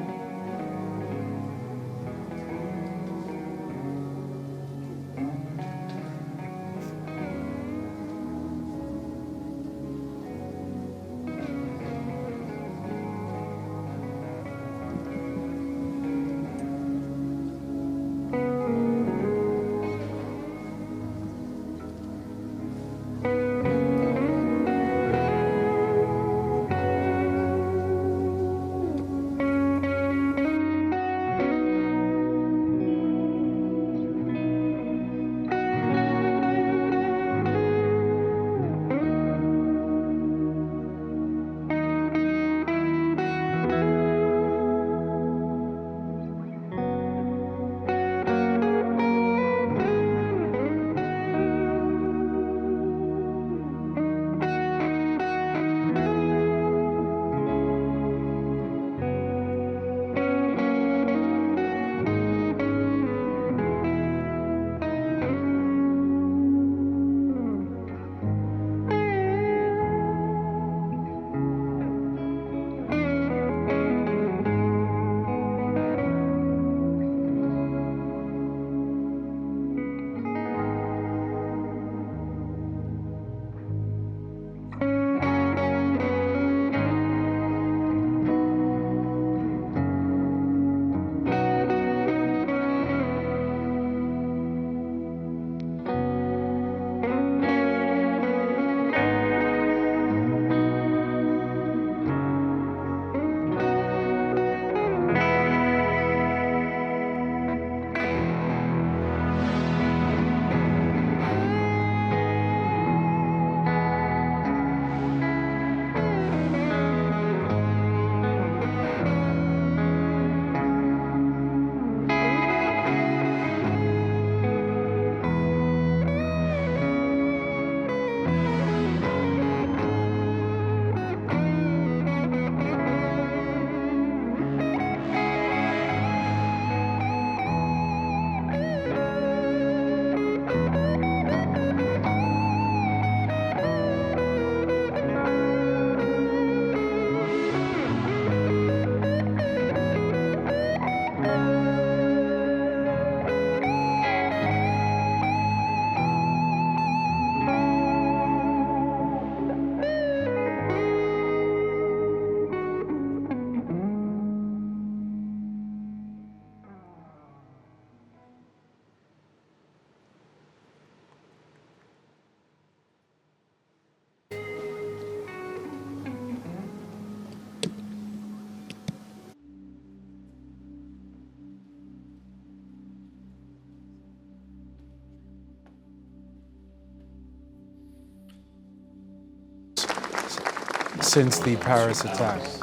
since the Paris attacks.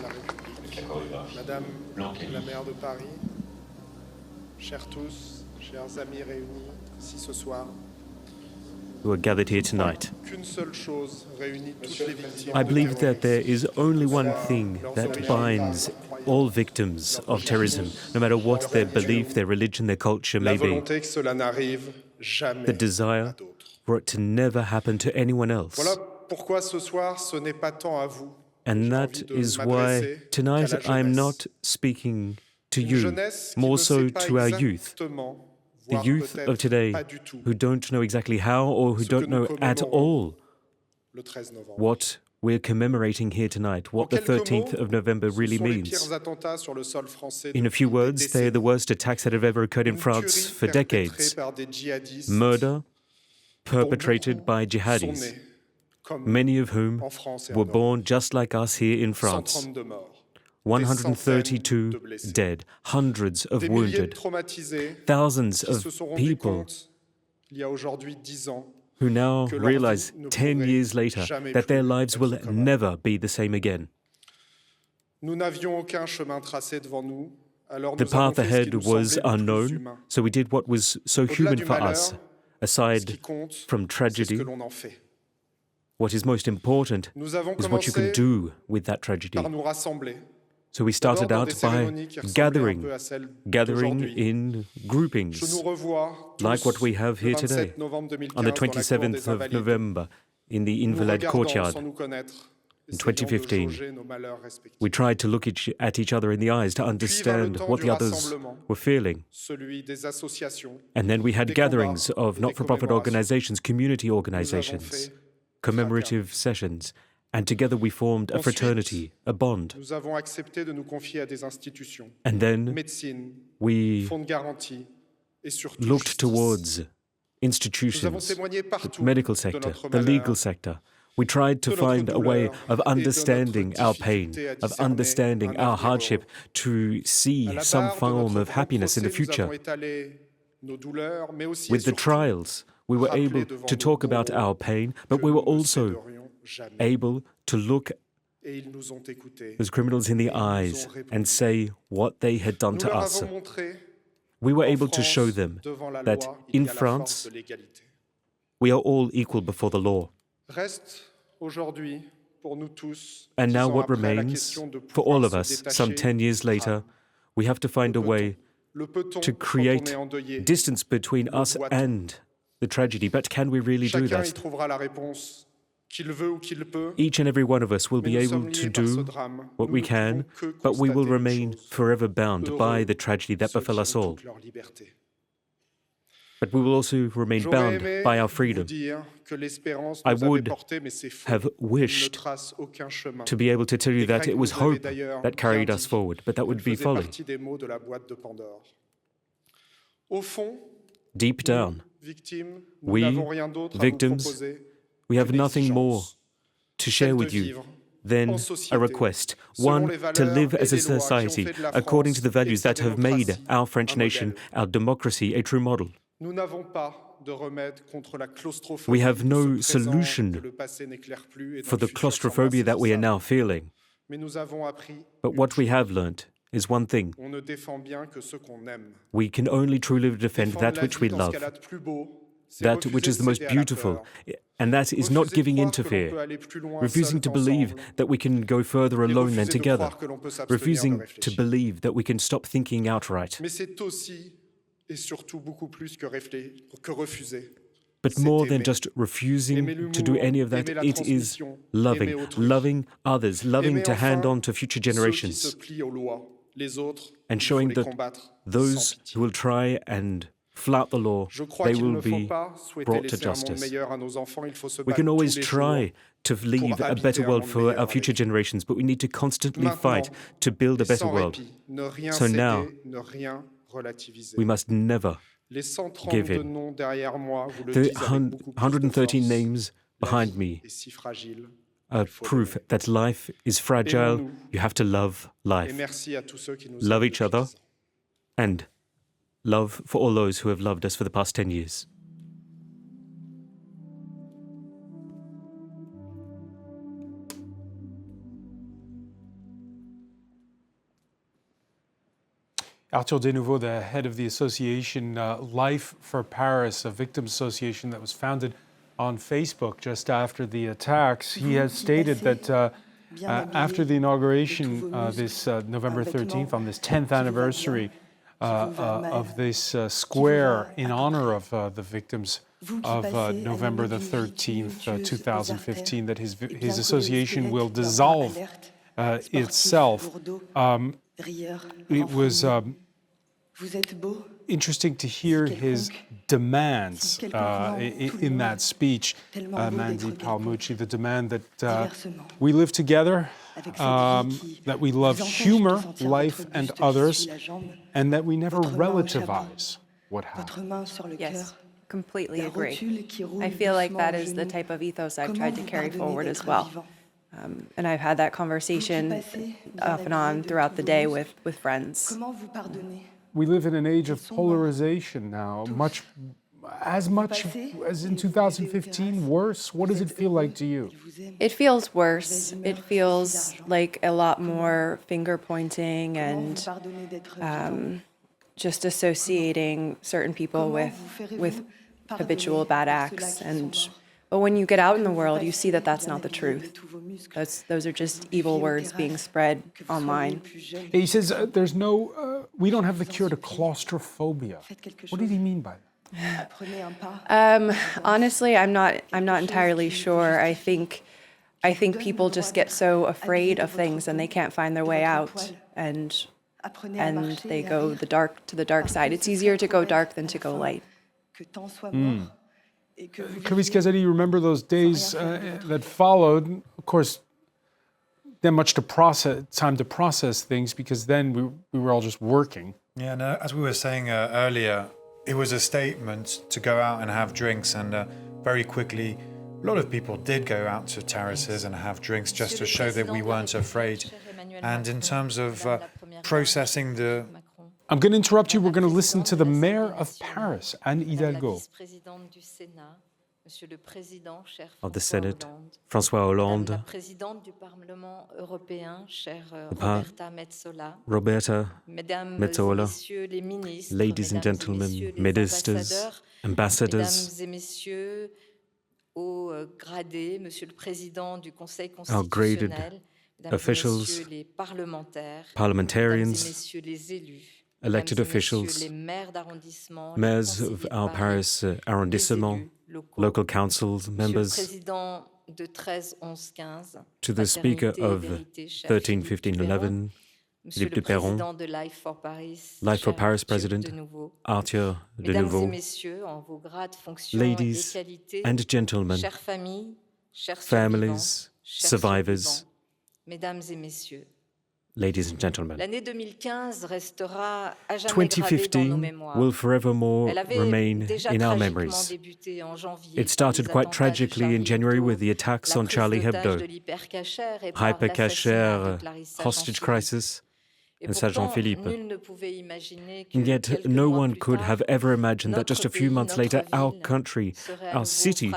Madame la maire de Paris, chers tous, chers amis réunis ici ce soir, who are gathered here tonight. qu'une seule chose réunit toutes les victimes. I believe that there is only one thing that binds all victims of terrorism, no matter what their belief, their religion, their culture may La be. volonté que cela n'arrive jamais The desire à d'autres. for it to never happen to anyone else. Voilà pourquoi ce soir, ce n'est pas tant à vous. And that is why tonight I am not speaking to you, more so to our youth, the youth of today who don't know exactly how or who don't know at all what we're commemorating here tonight, what the 13th of November really means. In a few words, they are the worst attacks that have ever occurred in France for decades. Murder perpetrated by jihadis, many of whom were born just like us here in France. 132 dead, hundreds of wounded, thousands of people who now realize 10 years later that their lives will never be the same again. The path ahead was unknown, so we did what was so human for us, aside from tragedy. What is most important is what you can do with that tragedy. So we started out by gathering in groupings, like what we have here today, on the 27th of November in the Invalides courtyard. In 2015, we tried to look at each other in the eyes to understand what the others were feeling. And then we had gatherings of not-for-profit organizations, community organizations, commemorative sessions, and together we formed a fraternity, a bond. And then we looked towards institutions, the medical sector, the legal sector. We tried to find a way of understanding our pain, of understanding our hardship, to see some form of happiness in the future. With the trials, we were able to talk about our pain, but we were also able to look those criminals in the eyes and say what they had done to us. We were able to show them that in France, we are all equal before the law. And now what remains for all of us, some 10 years later, we have to find a way to create distance between us and the tragedy. But can we really do that? Each and every one of us will be able to do what we can, but we will remain forever bound by the tragedy that befell us all. But we will also remain bound by our freedom. I would have wished to be able to tell you that it was hope that carried us forward, but that would be folly. Deep down, we, victims, we have nothing more to share with you than a request. One, to live as a society according to the values that have made our French nation, our democracy, a true model. We have no solution for the claustrophobia that we are now feeling. But what we have learnt is one thing. We can only truly defend that which we love, that which is the most beautiful, and that is not giving in to fear, refusing to believe that we can go further alone than together, refusing to believe that we can stop thinking outright. But more than just refusing to do any of that, it is loving others, loving to hand on to future generations, and showing that those who will try and flout the law, they will be brought to justice. We can always try to leave a better world for our future generations, but we need to constantly fight to build a better world. So now, we must never give in. The 113 names behind me are proof that life is fragile. You have to love life. Love each other, and love for all those who have loved us for the past 10 years. Arthur Denouveau, the head of the association Life for Paris, a victim association that was founded on Facebook just after the attacks. He has stated that after the inauguration this November 13th, on this 10th anniversary of this square in honor of the victims of November the 13th, 2015, that his association will dissolve itself. It was interesting to hear his demands in that speech, Mandy Palmucci, the demand that we live together, that we love humor, life, and others, and that we never relativize what happened. Yes, completely agree. I feel like that is the type of ethos I've tried to carry forward as well. And I've had that conversation off and on throughout the day with friends. We live in an age of polarization now, much as in 2015, worse. What does it feel like to you? It feels worse. It feels like a lot more finger pointing and just associating certain people with habitual bad acts. But when you get out in the world, you see that that's not the truth. Those are just evil words being spread online. He says we don't have the cure to claustrophobia. What did he mean by that? Honestly, I'm not entirely sure. I think people just get so afraid of things and they can't find their way out, and they go to the dark side. It's easier to go dark than to go light. Clarisse Caselli, you remember those days that followed? Of course, then much time to process things, because then we were all just working. Yeah, and as we were saying earlier, it was a statement to go out and have drinks, and very quickly, a lot of people did go out to terraces and have drinks just to show that we weren't afraid. And in terms of processing the... I'm going to interrupt you. We're going to listen to the mayor of Paris, Anne Hidalgo. Of the Senate, François Hollande, Roberta Metsola, ladies and gentlemen, ministers, ambassadors, our graded officials, parliamentarians, elected officials, mayors of our Paris arrondissement, local council members, to the Speaker of 13, 15, 11, Philippe de Perron, Life for Paris President, Arthur Denouveau, ladies and gentlemen, families, survivors, ladies and gentlemen, 2015 will forevermore remain in our memories. It started quite tragically in January with the attacks on Charlie Hebdo, hyper-cacher hostage crisis, and Sergeant Philippe. And yet no one could have ever imagined that just a few months later our country, our city,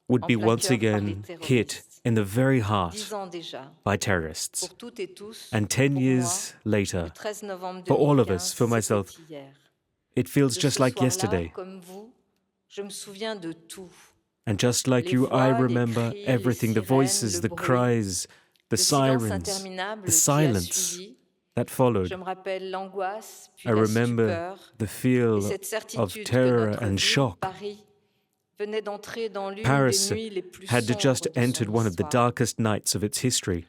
would be once again hit in the very heart by terrorists. And 10 years later, for all of us, for myself, it feels just like yesterday. And just like you, I remember everything, the voices, the cries, the sirens, the silence that followed. I remember the feel of terror and shock. Paris had just entered one of the darkest nights of its history.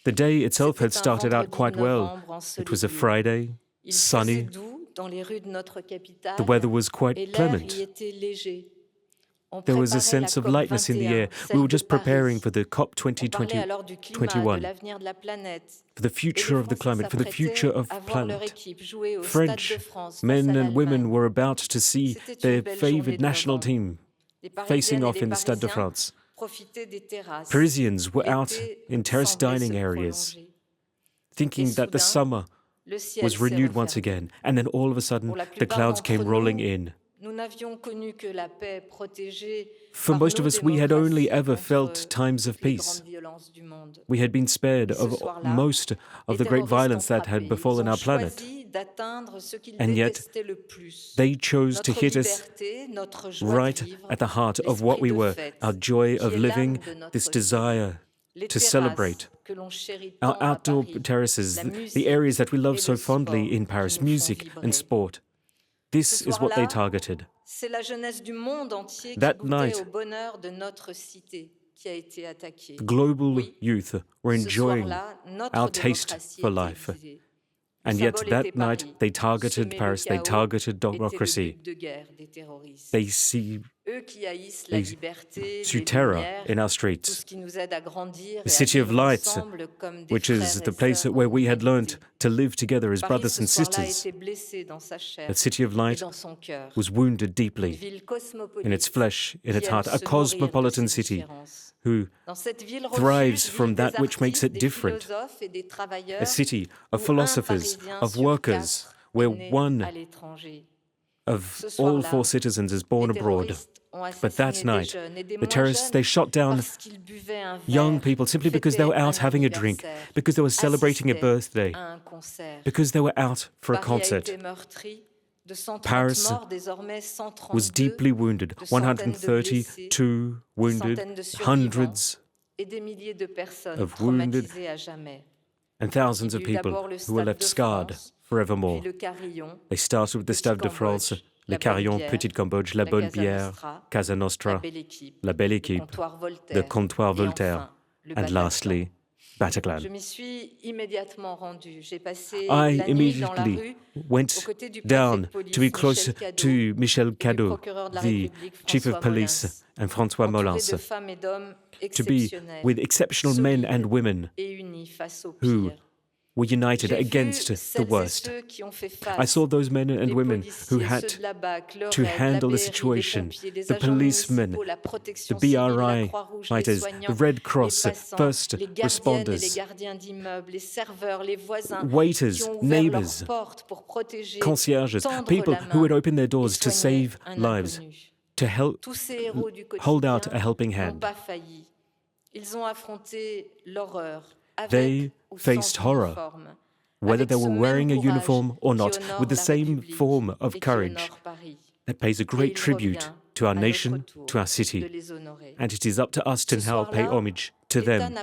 The day itself had started out quite well. It was a Friday, sunny. The weather was quite clement. There was a sense of lightness in the air. We were just preparing for the COP 2021, for the future of the climate, for the future of planet. French men and women were about to see their favoured national team facing off in the Stade de France. Parisians were out in terrace dining areas, thinking that the summer was renewed once again. And then all of a sudden, the clouds came rolling in. For most of us, we had only ever felt times of peace. We had been spared of most of the great violence that had befallen our planet. And yet, they chose to hit us right at the heart of what we were, our joy of living, this desire to celebrate. Our outdoor terraces, the areas that we love so fondly in Paris, music and sport. This is what they targeted. That night, the global youth were enjoying our taste for life. And yet that night, they targeted Paris, they targeted democracy. They see terror in our streets. The City of Lights, which is the place where we had learned to live together as brothers and sisters. The City of Light was wounded deeply in its flesh, in its heart, a cosmopolitan city who thrives from that which makes it different. A city of philosophers, of workers, where one of all 4 citizens is born abroad. But that night, the terrorists, they shot down young people simply because they were out having a drink, because they were celebrating a birthday, because they were out for a concert. Paris was deeply wounded, 132 wounded, hundreds of wounded, and thousands of people who were left scarred forevermore. They started with the Stade de France, Le Carillon, Petite Cambodge, La Bonne Bière, Casa Nostra, La Belle Équipe, the Comptoir Voltaire, and lastly, Bataclan. I immediately went down to be close to Michel Cadot, the chief of police, and François Molins, to be with exceptional men and women who were united against the worst. I saw those men and women who had to handle the situation, the policemen, the BRI fighters, the Red Cross, first responders, waiters, neighbors, concierges, people who would open their doors to save lives, to help, hold out a helping hand. They faced horror, whether they were wearing a uniform or not, with the same form of courage that pays a great tribute to our nation, to our city. And it is up to us to now pay homage to them.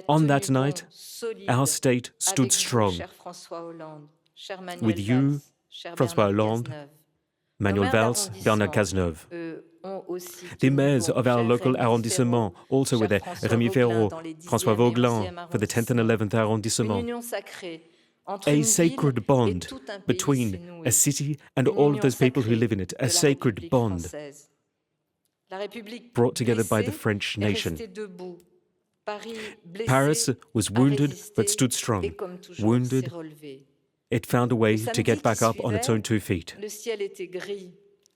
On that night, our state stood strong. With you, François Hollande, Manuel Valls, Bernard Cazeneuve. The mayors of our local arrondissement also were there, Rémi Ferraud, François Vauglin for the 10th and 11th arrondissement. A sacred bond between a city and all of those people who live in it, a sacred bond brought together by the French nation. Paris was wounded but stood strong. Wounded, it found a way to get back up on its own 2 feet.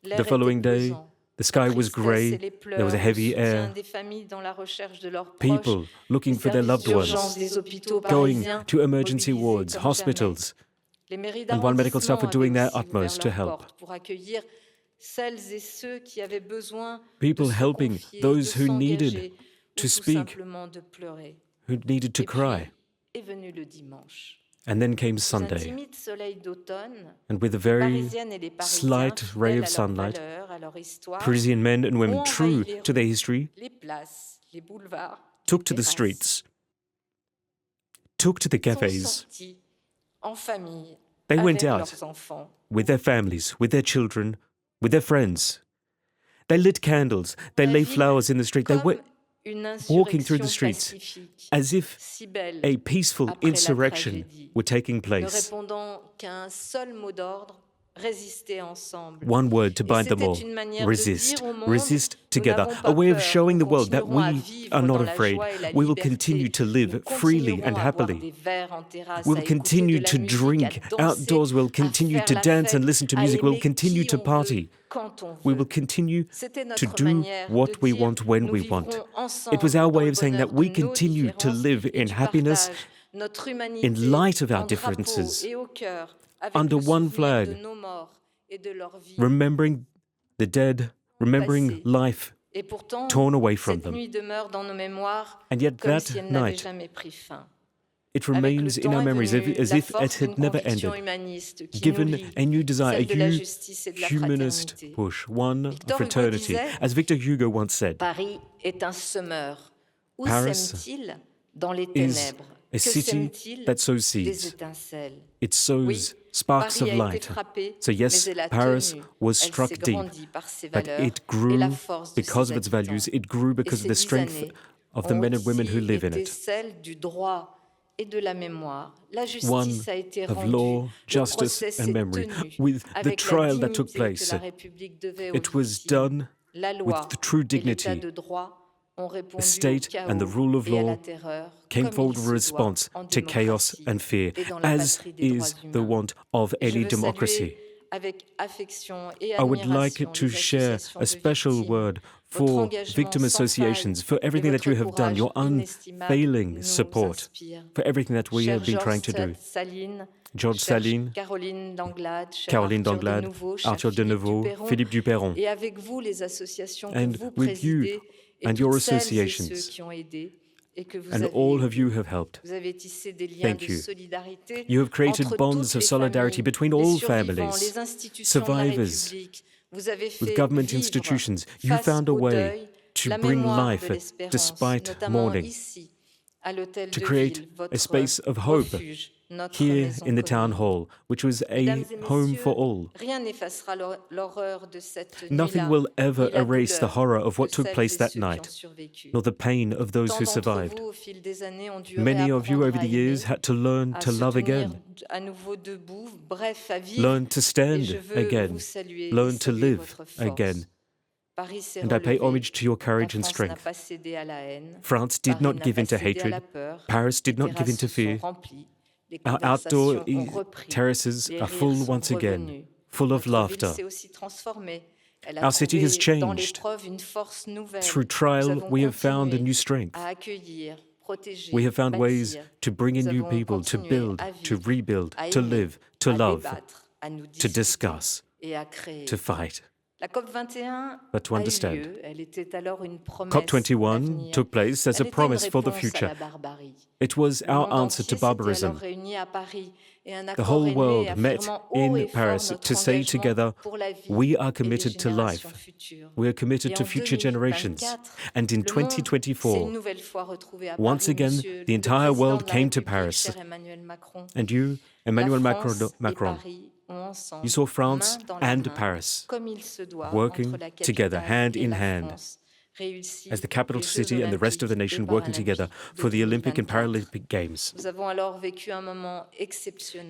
The following day, the sky was grey, there was a heavy air. People looking for their loved ones, going to emergency wards, hospitals, and while medical staff were doing their utmost to help. People helping those who needed to speak, who needed to cry. And then came Sunday, and with a very slight ray of sunlight, Parisian men and women, true to their history, took to the streets, took to the cafes. They went out with their families, with their children, with their friends. They lit candles, they laid flowers in the street, they went walking through the streets as if a peaceful insurrection were taking place. One word to bind them all: resist. Resist together. A way of showing the world that we are not afraid. We will continue to live freely and happily. We will continue to drink outdoors. We'll continue to dance and listen to music. We'll continue to party. We will continue to do what we want when we want. It was our way of saying that we continue to live in happiness in light of our differences, under one flag, remembering the dead, remembering life torn away from them. And yet that night, it remains in our memories as if it had never ended, given a new desire, a new humanist push, one of fraternity. As Victor Hugo once said, Paris is a city that sows seeds. It sows sparks of light. So yes, Paris was struck deep, but it grew because of its values, it grew because of the strength of the men and women who live in it. One of law, justice and memory, with the trial that took place. It was done with the true dignity. The state and the rule of law came forward with a response to chaos and fear, as is the want of any democracy. I would like to share a special word for victim associations, for everything that you have done, your unfailing support, for everything that we have been trying to do. Georges Saline, Caroline Danglade, Arthur Deneuve, Philippe Duperron, and with you and your associations, and all of you have helped. Thank you. You have created bonds of solidarity between all families, survivors, with government institutions. You found a way to bring life despite mourning, to create a space of hope here in the town hall, which was a home for all. Nothing will ever erase the horror of what took place that night, nor the pain of those who survived. Many of you over the years had to learn to love again, learn to stand again, learn to live again. And I pay homage to your courage and strength. France did not give in to hatred. Paris did not give in to fear. Our outdoor terraces are full once again, full of laughter. Our city has changed. Through trial, we have found a new strength. We have found ways to bring in new people, to build, to rebuild, to live, to love, to discuss, to fight. But to understand, COP21 took place as a promise for the future. It was our answer to barbarism. The whole world met in Paris to say together, we are committed to life. We are committed to future generations. And in 2024, once again, the entire world came to Paris. And you, Emmanuel Macron, you saw France and Paris working together, hand in hand, as the capital city and the rest of the nation working together for the Olympic and Paralympic Games.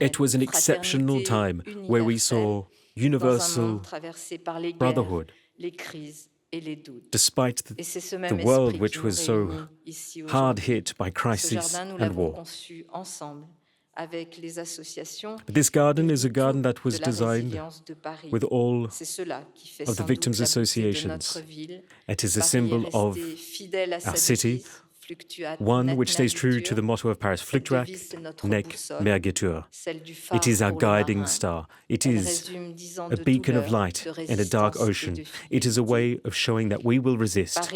It was an exceptional time where we saw universal brotherhood, despite the world which was so hard hit by crisis and war. But this garden is a garden that was designed with all of the victims' associations. It is a symbol of our city, one which stays true to the motto of Paris, Fluctuac, nec mergetur. It is our guiding star. It is a beacon of light in a dark ocean. It is a way of showing that we will resist.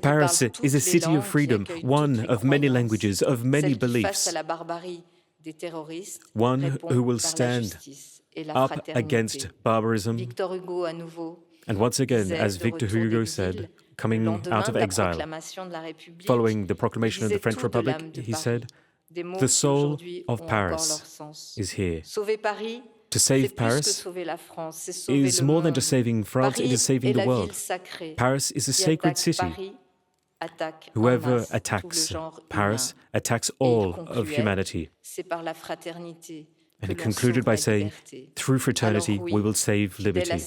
Paris is a city of freedom, one of many languages, of many beliefs, one who will stand up against barbarism. And once again, as Victor Hugo said, coming out of exile, following the proclamation of the French Republic, he said, the soul of Paris is here. To save Paris is more than just saving France, it is saving the world. Paris is a sacred city. Whoever attacks Paris attacks all of humanity. And he concluded by saying, through fraternity, we will save liberty.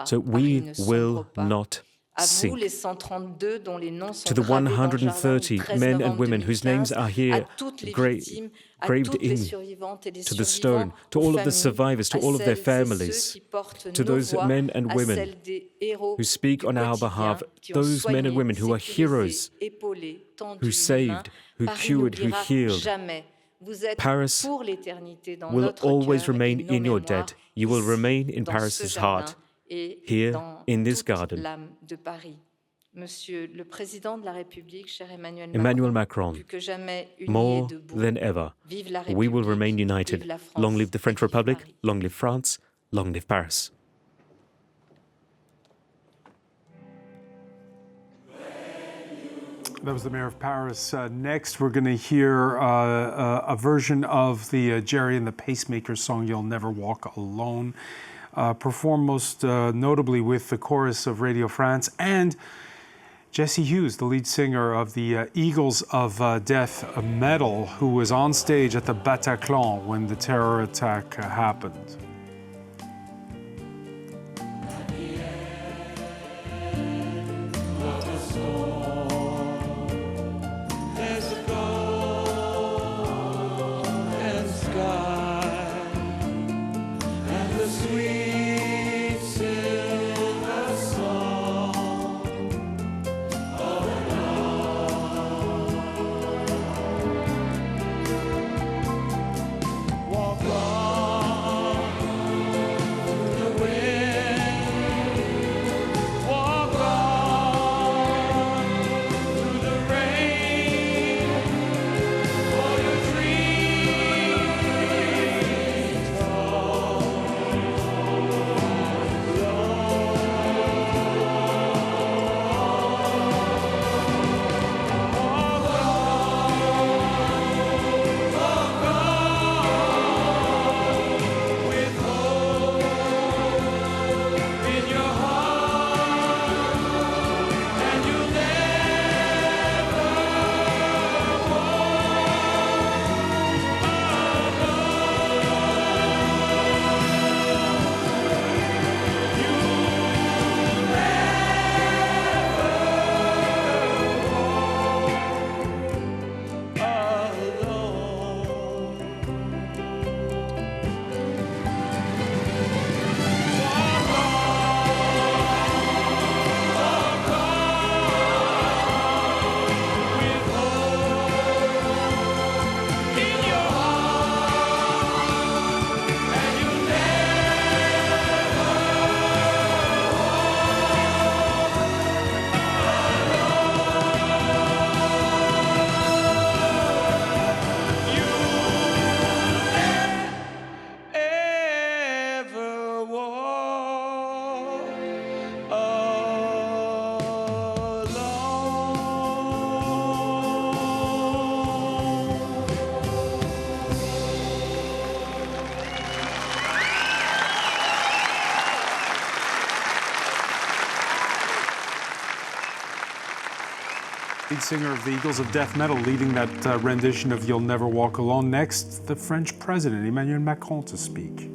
So we will not sink. To the 130 men and women whose names are here graved in to the stone, to all of the survivors, to all of their families, to those men and women who speak on our behalf, those men and women who are heroes, who saved, who cured, who healed. Paris will always remain in your debt. You will remain in Paris's heart, here in this garden. Emmanuel Macron, more than ever, we will remain united. Long live the French Republic, long live France, long live Paris. That was the mayor of Paris. Next, we're going to hear a version of the Jerry and the Pacemakers song, You'll Never Walk Alone, performed most notably with the chorus of Radio France and Jesse Hughes, the lead singer of the Eagles of Death Metal, who was on stage at the Bataclan when the terror attack happened. Lead singer of the Eagles of Death Metal, leading that rendition of You'll Never Walk Alone. Next, the French President, Emmanuel Macron, to speak.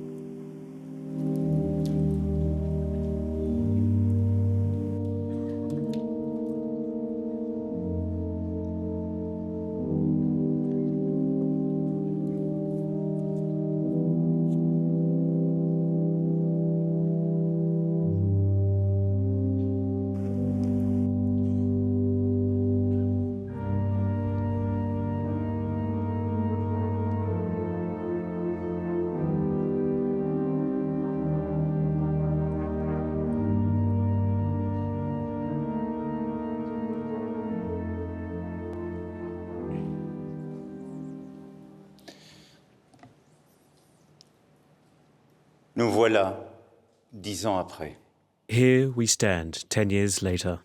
Nous voilà 10 ans après. Here we stand 10 years later.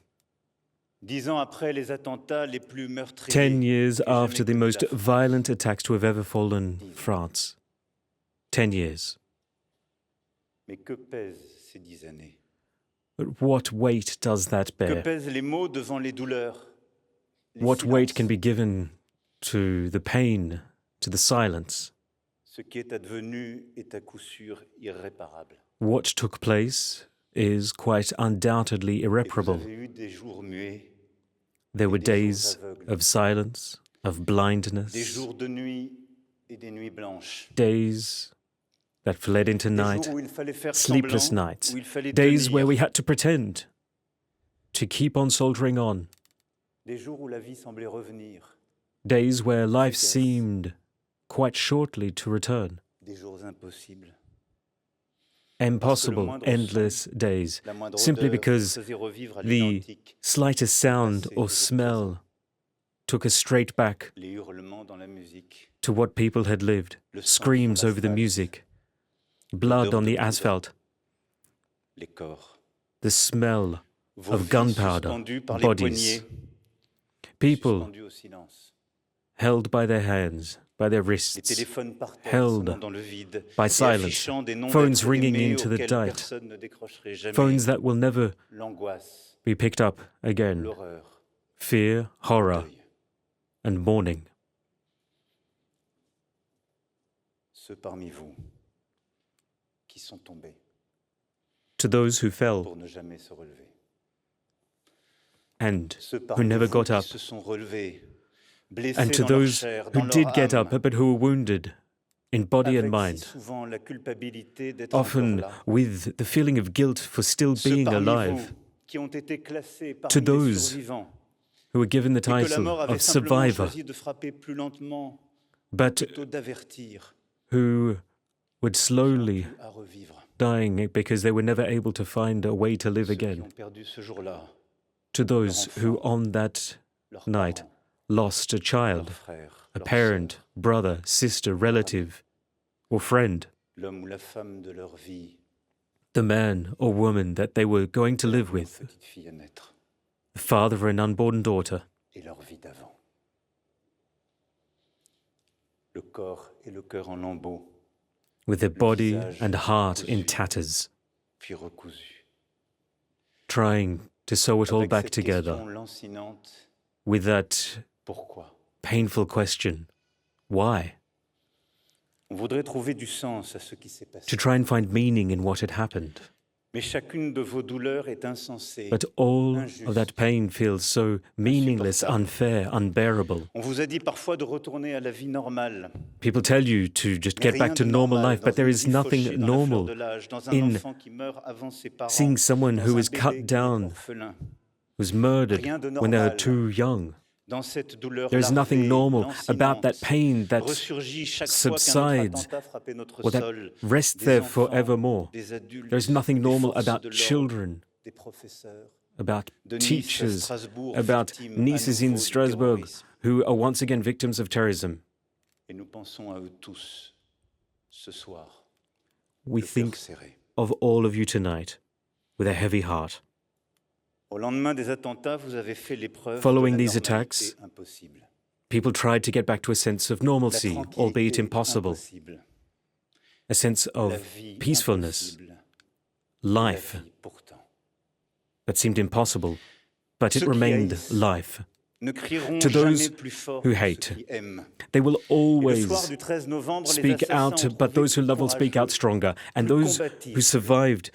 10 ans après les attentats les plus meurtriers. 10 years after the most violent attacks to have ever fallen France. 10 years. Mais que pèsent ces 10 années? But what weight does that Que bear? pèsent les mots devant les douleurs? Les What weight silences? can be given to the pain, to the silence? Ce qui est advenu est à coup sûr irréparable. What took place is quite undoubtedly Et vous irreparable. avez eu des jours muets, There were des jours days aveugles, of silence, of des blindness, jours de nuit et des nuits blanches. days that fled into Des night, jours où il fallait faire sleepless semblant, nights, où il fallait days where tenir. we had to pretend, to keep on soldiering on, Des jours où la vie semblait revenir. days where life Efficace. seemed quite shortly to return. Des jours impossibles. Impossible, endless days, simply because the slightest sound or smell took us straight back Les hurlements dans la musique. to what people had lived, screams over the music, blood on the asphalt, Les corps. the smell Vos of vies gunpowder, suspendues par les bodies, poignets, people suspendues au silence. held by their hands, by their Les wrists, téléphones par terre, held sonnant dans le vide, by et silence, affichant des noms phones d'êtres ringing aimés into the auxquels night, personne ne décrocherait jamais. phones that will never L'angoisse, be picked up again, l'horreur, fear, horror, le deuil. and mourning. Ceux parmi vous qui sont tombés To those who fell pour ne jamais se relever. and Ceux who parmi never vous got qui up, se sont relevés, blessés and to dans leur those chair, who dans did leur get âme, up but who were wounded in body and avec mind, si souvent la culpabilité d'être often encore là. with the feeling of guilt for still Ceux being parmi alive, vous qui ont été classés to parmi les those survivants, who were given the et que la title mort avait of simplement survivor, choisi de frapper plus lentement, but plutôt d'avertir, who would slowly plus à revivre. dying because they were never able to find a way to live Ceux qui again. ont perdu ce jour-là, To those who on that leurs night parents, lost a child, leurs frères, a leurs parent, sœurs, brother, sister, relative, or friend, l'homme ou la femme de leur vie, the man or woman that they were going to live leur with, petite fille à naître, the father of an unborn daughter, et leur vie d'avant. Le corps et le cœur en lambeaux, with their body visage and heart in recousu. tatters, puis recousu. trying to sew it all Avec back cette together question lancinante, with that pourquoi? painful question, why? On voudrait trouver du sens à ce qui s'est passé. To try and find meaning in what had happened. Mais chacune de vos douleurs est insensée. But all injuste. of that pain feels so meaningless, unfair, unbearable. On vous a dit parfois de retourner à la vie normale. People tell you to just Mais get back rien to de normal normal life, but dans there une is vie nothing fauchée dans la fleur normal de l'âge, dans un in enfant qui meurt avant ses parents, seeing someone dans who un was bébé cut qui est down, orphelin. was murdered Rien de when they were normal. too young. Dans cette douleur There is nothing larvée, normal about that lancinante, pain that ressurgit chaque fois qu'un autre subsides attentat frappait notre or that sol. rests Des there enfants, forevermore. des adultes, There is nothing des normal forces about de l'ordre, children, des professeurs, about de Nice à teachers, Strasbourg, about victimes à nieces nouveau in du Strasbourg terrorisme. who are once again victims of terrorism. Et nous pensons à eux tous ce soir, We le cœur think serré. of all of you tonight with a heavy heart. Au lendemain des attentats, vous avez fait l'épreuve Following de la these attacks, normalité impossible. people tried to get back to a sense of La normalcy, tranquillité albeit impossible, impossible. a sense La of vie peacefulness, impossible. life La vie pourtant. that seemed impossible, but it Ceux qui remained haïssent life. Ne crieront To those jamais plus fort who que ceux hate, qui aiment. they will Et le always soir du 13 novembre, les speak assassins ont out, but trouvé those who plus love will speak out courageux, stronger. And plus those who combatifs. survived,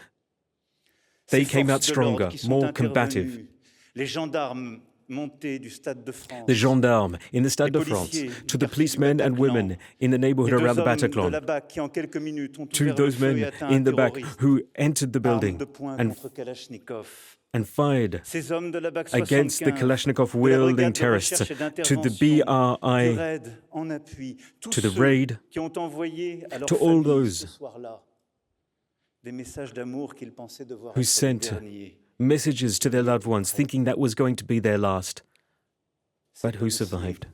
they Ces came out forces de l'ordre stronger, qui sont more combative. intervenues, les gendarmes montés du Stade de France, The gendarmes in the Stade de les France, policiers to du the quartier policemen du and Bataclan, women in the les neighborhood deux around the hommes de Bataclan, la BAC qui en quelques minutes ont to ouvert le those feu et men atteint in un the back terroriste, who entered the arme building de poing and contre Kalachnikov. fired Ces hommes de la BAC against the 75, Kalashnikov de la wielding brigade de terrorists, recherche et to the d'intervention, BRI, du raid en appui, tous to the ceux raid, qui ont envoyé à leur to all famille those ce soir-là des messages d'amour qu'ils pensaient devoir who être les sent derniers. messages to their loved ones, thinking that was going to be their last, but who survived.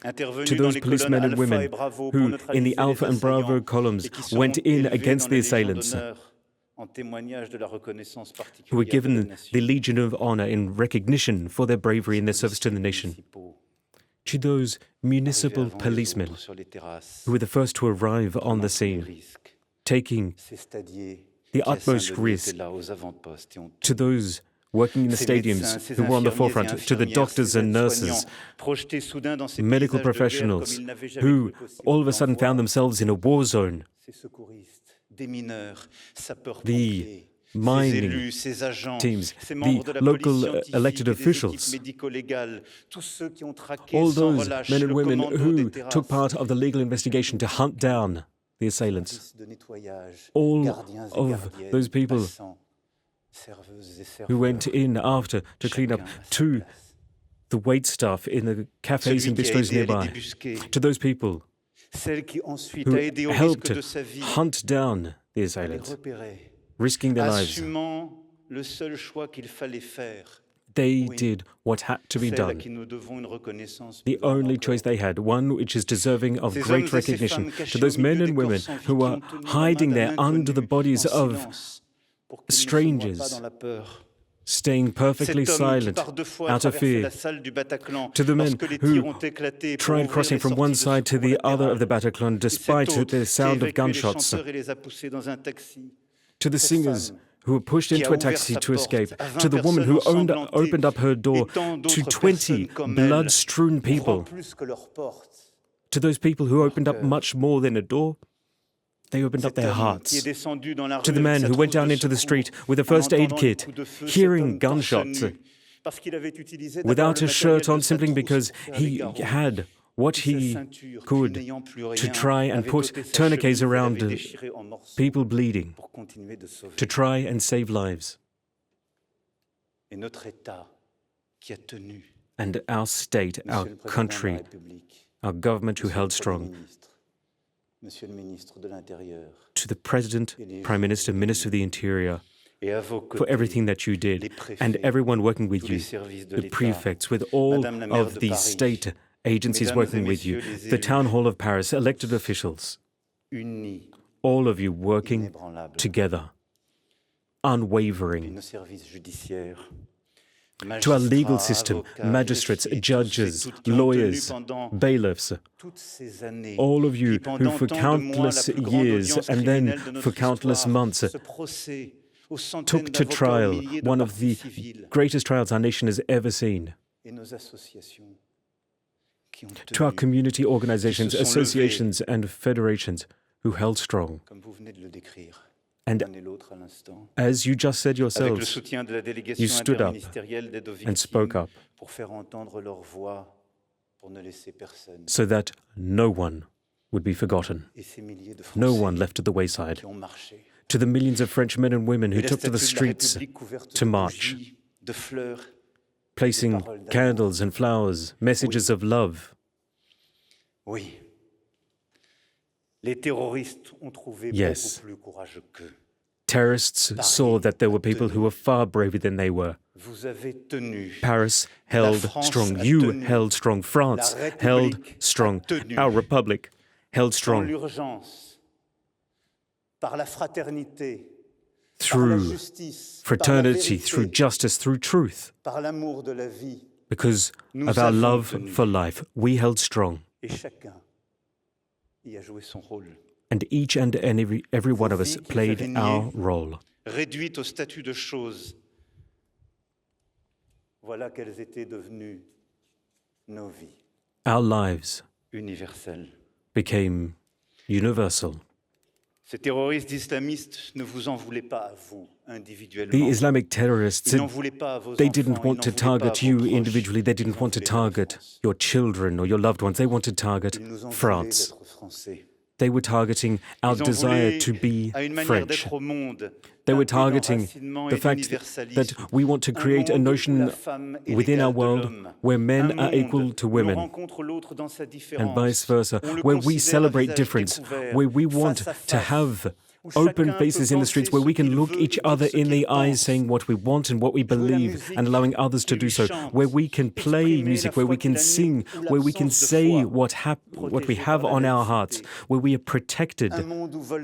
Intervenus To dans those les policemen colonnes and Alpha et women Bravo pour who, in neutraliser the Alpha les and Bravo assaillants columns, et qui seront went in élevés against dans the la Légion assailants, d'honneur en témoignage de la reconnaissance who were particulière de la given nation. the Legion of Honor in recognition for their bravery in their service to the nation. Municipaux, To those municipal arrivés avant les policemen autres sur les terrasses, who were the first to arrive on the prenant tous les scene, risques. taking Ces stadiers the qui, à utmost Saint-Denis, risk, étaient là aux avant-postes et ont to tout. those working in the Ces médecins, stadiums ces who were on the infirmiers et forefront, to the infirmières, doctors ces and nurses, aides-soignants, projetés soudain dans ces medical paysages de guerre professionals comme ils n'avaient jamais who cru possible all of a d'en sudden voir. found themselves in a war zone. Ces secouristes, des mineurs, sapeurs-pompiers, The ces mining élus, ces agents, teams, ces membres de the la local police scientifique elected et des équipes officials, médico-légales, tous ceux qui ont traqué all sans those relâche men and le women commando who des took terrasses, part of the legal investigation to hunt down the assailants. services de nettoyage, All gardiens et of gardiennes, those people passants, serveuses et serveurs, who went in after to clean up, chacun à sa to place. the wait staff in the cafes Celui and qui a bistros aidé à les nearby, débusquer, to those people who helped hunt down the assailants, risking their lives. They did what had to be done. The only choice they had, one which is deserving of great recognition. To those men and women who are hiding there under the bodies of strangers, staying perfectly silent out of fear. To the men who tried crossing from one side to the other of the Bataclan despite the sound of gunshots. To the singers who were pushed into a taxi to escape, to the woman who opened up her door to 20 blood-strewn people, to those people who opened up much more than a door, they opened up their hearts. To the man who went down into the street with a first aid kit, hearing gunshots, without a shirt on simply because he had what he could to try and put tourniquets around people bleeding, to try and save lives. And our state, our country, our government who held strong. To the President, Prime Minister, Minister of the Interior, for everything that you did, and everyone working with you, the prefects, with all of the state agencies working with you, the Town Hall of Paris, elected officials, all of you working together, unwavering. To our legal system, magistrates, judges, lawyers, bailiffs, all of you who for countless years and then for countless months took to trial one of the greatest trials our nation has ever seen. To our community organizations, associations and federations who held strong. And as you just said yourselves, you stood up and spoke up so that no one would be forgotten, no one left at the wayside. To the millions of French men and women who took to the streets to march, placing candles and flowers, messages of love. Yes. Terrorists saw that there were people who were far braver than they were. Paris held strong. You held strong. France held strong. Our republic held strong. Through fraternity, through justice, through truth. Because of our love for life, we held strong. And each and every one of us played our role. Our lives became universal. The Islamic terrorists, they didn't want to target you individually, they didn't want to target your children or your loved ones, they wanted to target France. They were targeting our desire to be French. They were targeting the fact that we want to create a notion within our world where men are equal to women, and vice versa, where we celebrate difference, where we want to have open faces in the streets, where we can look each other in the eyes saying what we want and what we believe and allowing others to do so, where we can play music, where we can sing, where we can say what we have on our hearts, where we are protected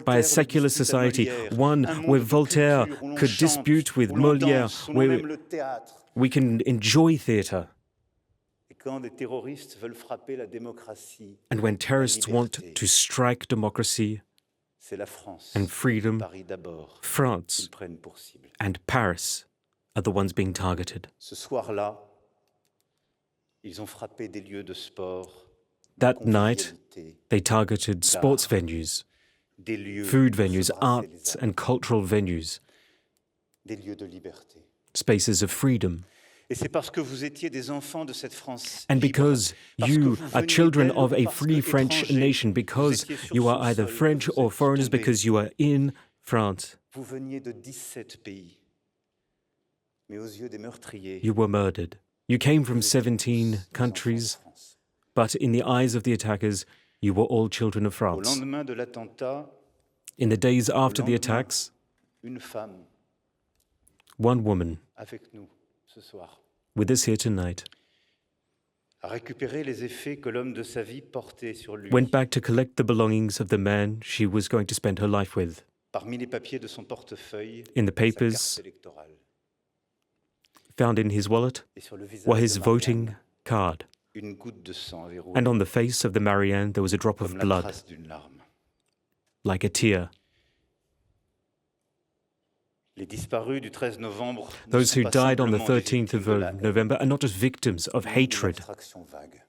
by a secular society, one where Voltaire could dispute with Molière, where we can enjoy theatre. And when terrorists want to strike democracy and freedom, France and Paris are the ones being targeted. That night, they targeted sports venues, food venues, arts and cultural venues, spaces of freedom. And because you are children of a free French nation, because you are either French or foreigners, because you are in France, you were murdered. You came from 17 countries, but in the eyes of the attackers, You were all children of Au France. lendemain de l'attentat, In the days after the lendemain, attacks, une femme one woman, avec nous ce soir with us here tonight, a récupéré les effets que l'homme de sa vie portait sur lui. went back to collect the belongings of the man she was going to spend her life with. Parmi les papiers de son portefeuille, In the sa papers carte électorale. found in his wallet Et sur le visage were his de voting Marianne, card. une goutte de sang avait roulé, And on the face of the Marianne there was a drop of comme la blood, trace d'une larme. like a tear. Les disparus du 13 novembre ne Those sont who pas died on the simplement des 13th victimes de la of haine, November are not just victims of mais d'une hatred, abstraction vague.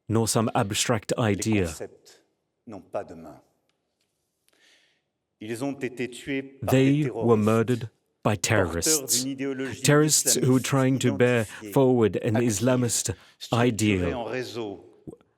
nor some abstract Les idea. concepts n'ont pas de main. Ils ont été tués par des They were terroristes, murdered by porteurs terrorists. d'une idéologie Terrorists who were trying to bear identifiée, forward an active, Islamist structurée ideal, en réseau,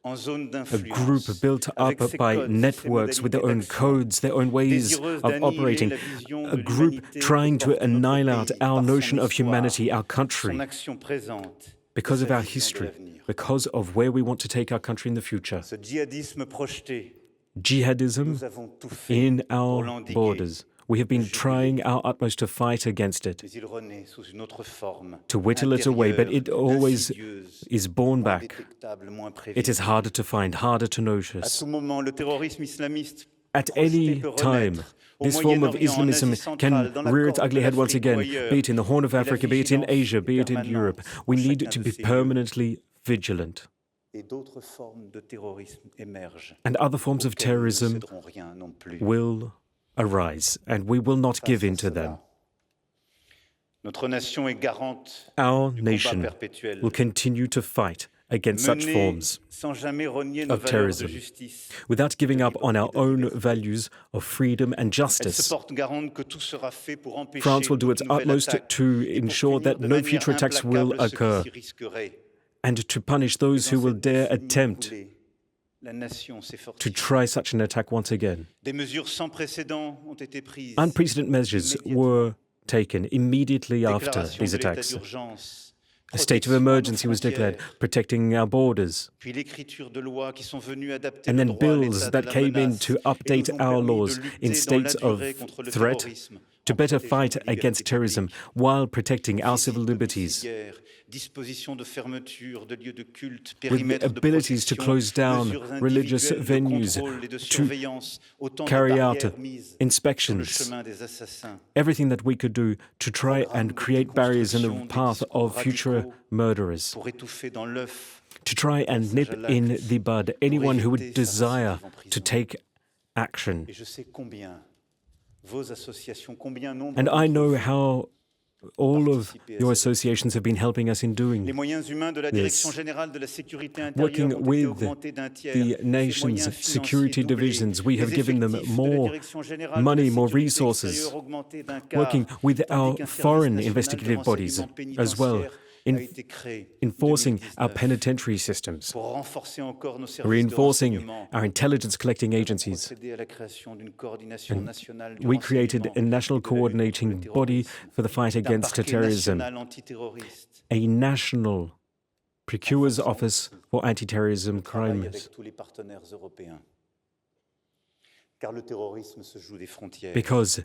en zone a d'influence, group built avec up ses by codes, networks with their own ses modalités codes, their own ways désireuse of d'annihiler operating, la vision a de group l'humanité trying que to porte notre annihilate pays our par son notion of histoire, humanity, our son country, action présente, because et of sa our vision de history, l'avenir. because of where we want to take our country in the future. Ce djihadisme projeté, Jihadism nous avons tout fait in pour our l'endiguer, borders. We have been juguler. trying our utmost to fight against it, mais il renaît sous une autre forme, to whittle it away, but it intérieure, always insidieuse, is born moins back. détectable, moins It is prévisible. harder to find, harder to À notice. tout moment, le terrorisme islamiste At projeté any peut time, renaître au this form of Moyen-Orient, en Islamism Asie can centrale, dans la rear its Corne ugly de head once l'Afrique ou again, ailleurs. be it in the Horn of Et la Africa, be it in vigilance Asia, be it in permanente Europe. en We need chacun to de be ces lieux. permanently vigilant. Et d'autres formes de terrorisme émergent. And other forms of auxquelles nous ne terrorism céderons rien non plus. will arise, and we will not give in to Face à them. cela, notre nation est garante Our du combat nation perpétuel, will continue to fight against such menée forms sans jamais renier nos of valeurs de terrorism, justice. without giving up on our own values of freedom and Elle se justice. porte garante que tout sera fait pour empêcher France will do its toute nouvelle utmost attaque to et pour ensure punir that de no manière future attacks will implacable ceux qui occur, s'y risqueraient. and to punish those who will dare attempt La nation s'est to fortifiée. try such an attack once again. Des mesures sans précédent ont été prises. Unprecedented measures were taken immediately after Déclaration these de l'état attacks. d'urgence, A state of protection à nos emergency was declared, frontières, protecting our borders, puis l'écriture de lois qui sont venues adapter and le then droit à bills l'état de that la came in menace to et update nous ont our permis de laws lutter in dans states la of durée contre le threat terrorisme, to en better protégeant fight nos against libertés terrorism publiques. while protecting our civil Visites liberties, domiciliaires, dispositions de fermeture de lieux de culte, with the périmètres de abilities to protection, close down mesures religious individuelles de venues, contrôle et de to surveillance, autant de carry out barrières mises sur le inspections, chemin des assassins. everything that we could do to try and create barriers in the path of future murderers, Pour étouffer dans l'œuf to try and nip in the bud anyone who would desire to take action. et je sais combien vos associations, combien nombre And I know d'entre vous how all of participez à your cette associations have been helping us in Les doing moyens humains de la this. Direction générale de la sécurité Working intérieure ont été with augmentés d'un tiers. the Ces nation's moyens security financiers doublés. divisions. We have Les given them effectifs de la more Direction générale money, de la more sécurité resources, extérieure augmentés d'un quart, working with tandis our qu'un service foreign national de investigative bodies renseignement as well, pénitentiaire in a été créé en enforcing our 2019 penitentiary systems, pour renforcer encore nos services de reinforcing renseignement. our intelligence collecting Nous avons agencies. procédé à la création d'une coordination And nationale du we created renseignement a national et de la lutte contre le coordinating body terrorisme, for the fight d'un against parquet terrorism, national antiterroriste, a national procurer's renforçant office for anti-terrorism travail crimes. avec tous les partenaires européens. Car le terrorisme se joue des frontières. Because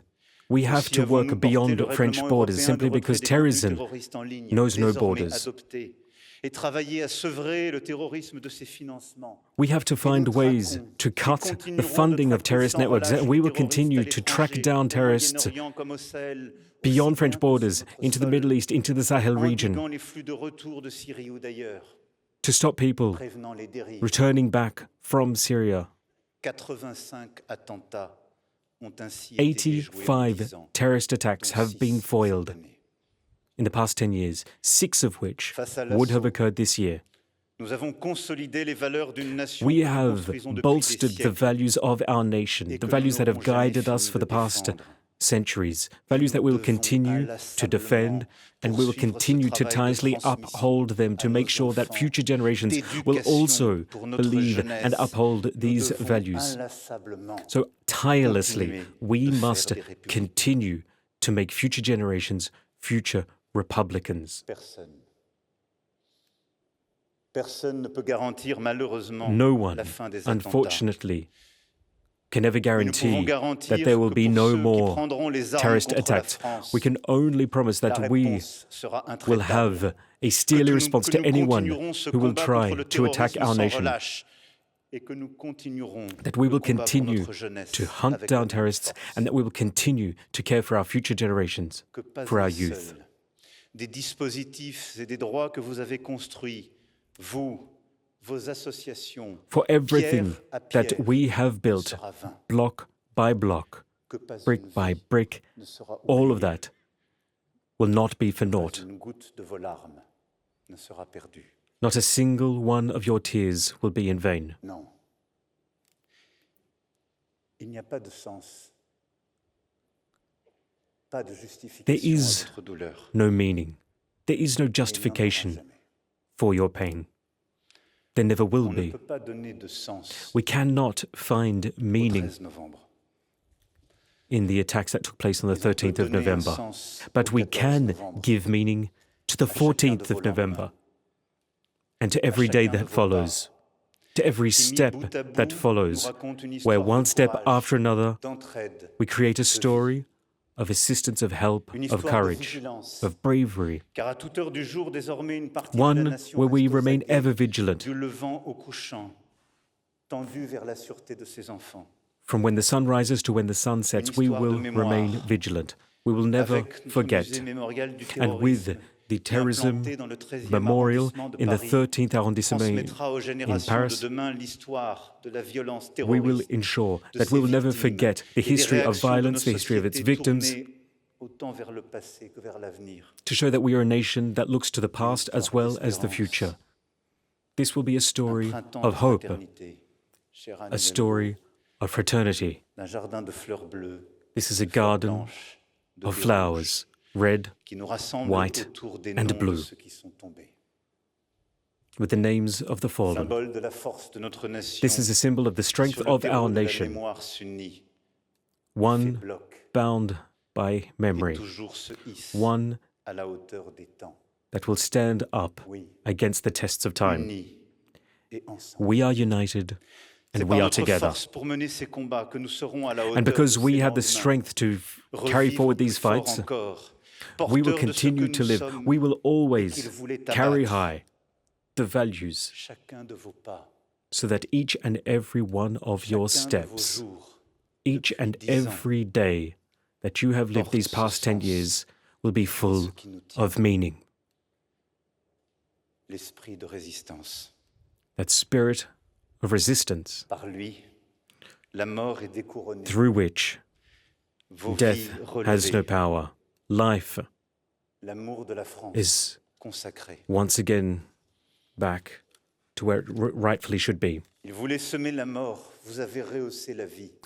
we have Aussi to avons-nous work porté beyond le French règlement borders, européen simply de retrait because des contenus terrorism terroristes en ligne, knows no désormais borders. adopté, et travailler à sevrer le terrorisme de ses financements. We have to find ways to cut the funding of terrorist networks, and we will continue to track down terrorists beyond French borders, into the Middle East, into the Sahel region, endiguant les flux de retour de Syrie ou d'ailleurs, to stop people prévenant les dérives. returning back from Syria. 85 attentats ont ainsi été déjoués en 10 85 ans, terrorist attacks dont have 6 been cette foiled année. in the past 10 years, 6 of which Face à would have l'assaut, occurred this year. nous avons consolidé les valeurs d'une nation We que nous have construisons depuis des bolstered the siècles values of our nation, et the que nous values that have n'aurons jamais guided us fini for de the past défendre. centuries, values that we will continue to defend, and we will continue to tirelessly uphold them to make sure that future generations will also believe and uphold these values. So tirelessly, we must continue to make future generations future Republicans. Personne No one, unfortunately, can ever guarantee that there will be no more terrorist attacks. We can only promise that we will have a steely response to anyone who will try to attack our nation, that we will continue to hunt down terrorists, and that we will continue to care for our future generations, for our youth. Des dispositifs et des droits que vous avez construits, vous, vos associations, for everything that we have built, block by block, brick by brick, all of that will not be for naught. Not a single one of your tears will be in vain. Non. Il n'y a pas de sens. There is no meaning. There is no justification for your pain. There never will be. We cannot find meaning in the attacks that took place on the 13th of November, but we can give meaning to the 14th of November and to every day that follows, to every step that follows, where one step after another we create a story of assistance, of help, of courage, of bravery. One where we remain ever vigilant. From when the sun rises to when the sun sets, we will remain vigilant. We will never forget. And with the terrorism memorial in the 13th arrondissement in Paris, we will ensure that we will never forget the history of violence, the history of its victims, to show that we are a nation that looks to the past as well as the future. This will be a story of hope, a story of fraternity. This is a garden of flowers, red, white, and blue, with the names of the fallen. This is a symbol of the strength of our nation, one bound by memory, one that will stand up against the tests of time. We are united, and we are together. And because we have the strength to carry forward these fights, we will continue to live. We will always carry high the values so that each and every one of your steps, each and every day that you have lived these past 10 years will be full of meaning. That spirit of resistance through which death has no power. Life is once again back to where it rightfully should be.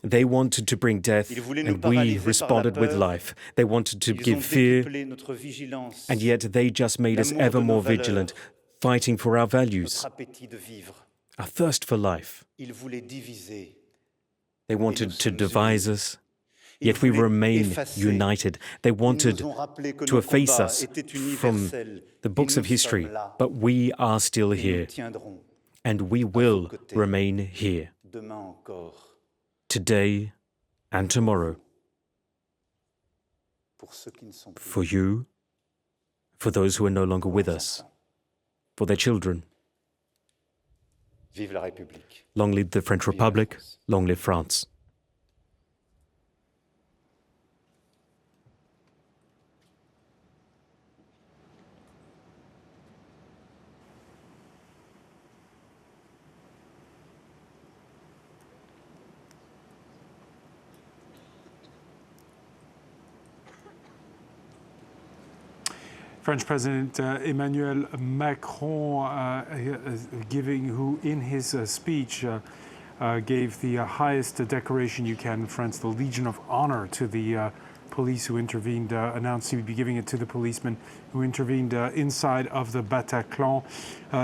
They wanted to bring death, and we responded with life. They wanted to give fear, and yet they just made us ever more vigilant, fighting for our values, our thirst for life. They wanted to devise us, yet we remain united. They wanted to efface us from the books of history, but we are still here, and we will remain here, today and tomorrow, for you, for those who are no longer with us, for their children. Long live the French Republic, long live France. French President Emmanuel Macron who in his speech gave the highest decoration you can in France, the Legion of Honor, to the police who intervened, announced he would be giving it to the policemen who intervened inside of the Bataclan.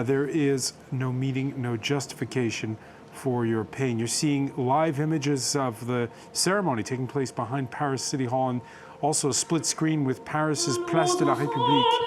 There is no meaning, no justification for your pain. You're seeing live images of the ceremony taking place behind Paris City Hall, and also a split screen with Paris's Place de la République.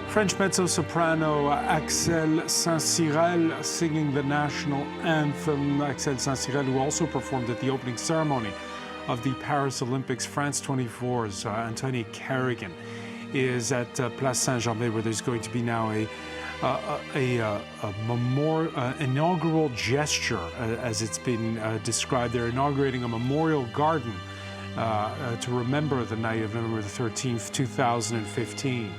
French mezzo-soprano Axel Saint-Cyrel singing the national anthem. Axel Saint-Cyrel, who also performed at the opening ceremony of the Paris Olympics. France 24's Antonia Kerrigan is at Place Saint-Germain, where there's going to be now inaugural gesture, as it's been described. They're inaugurating a memorial garden to remember the night of November the 13th, 2015.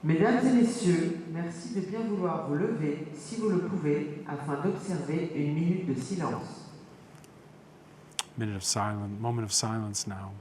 Mesdames et messieurs, merci de bien vouloir vous lever, si vous le pouvez, afin d'observer une minute de silence. Moment of silence now.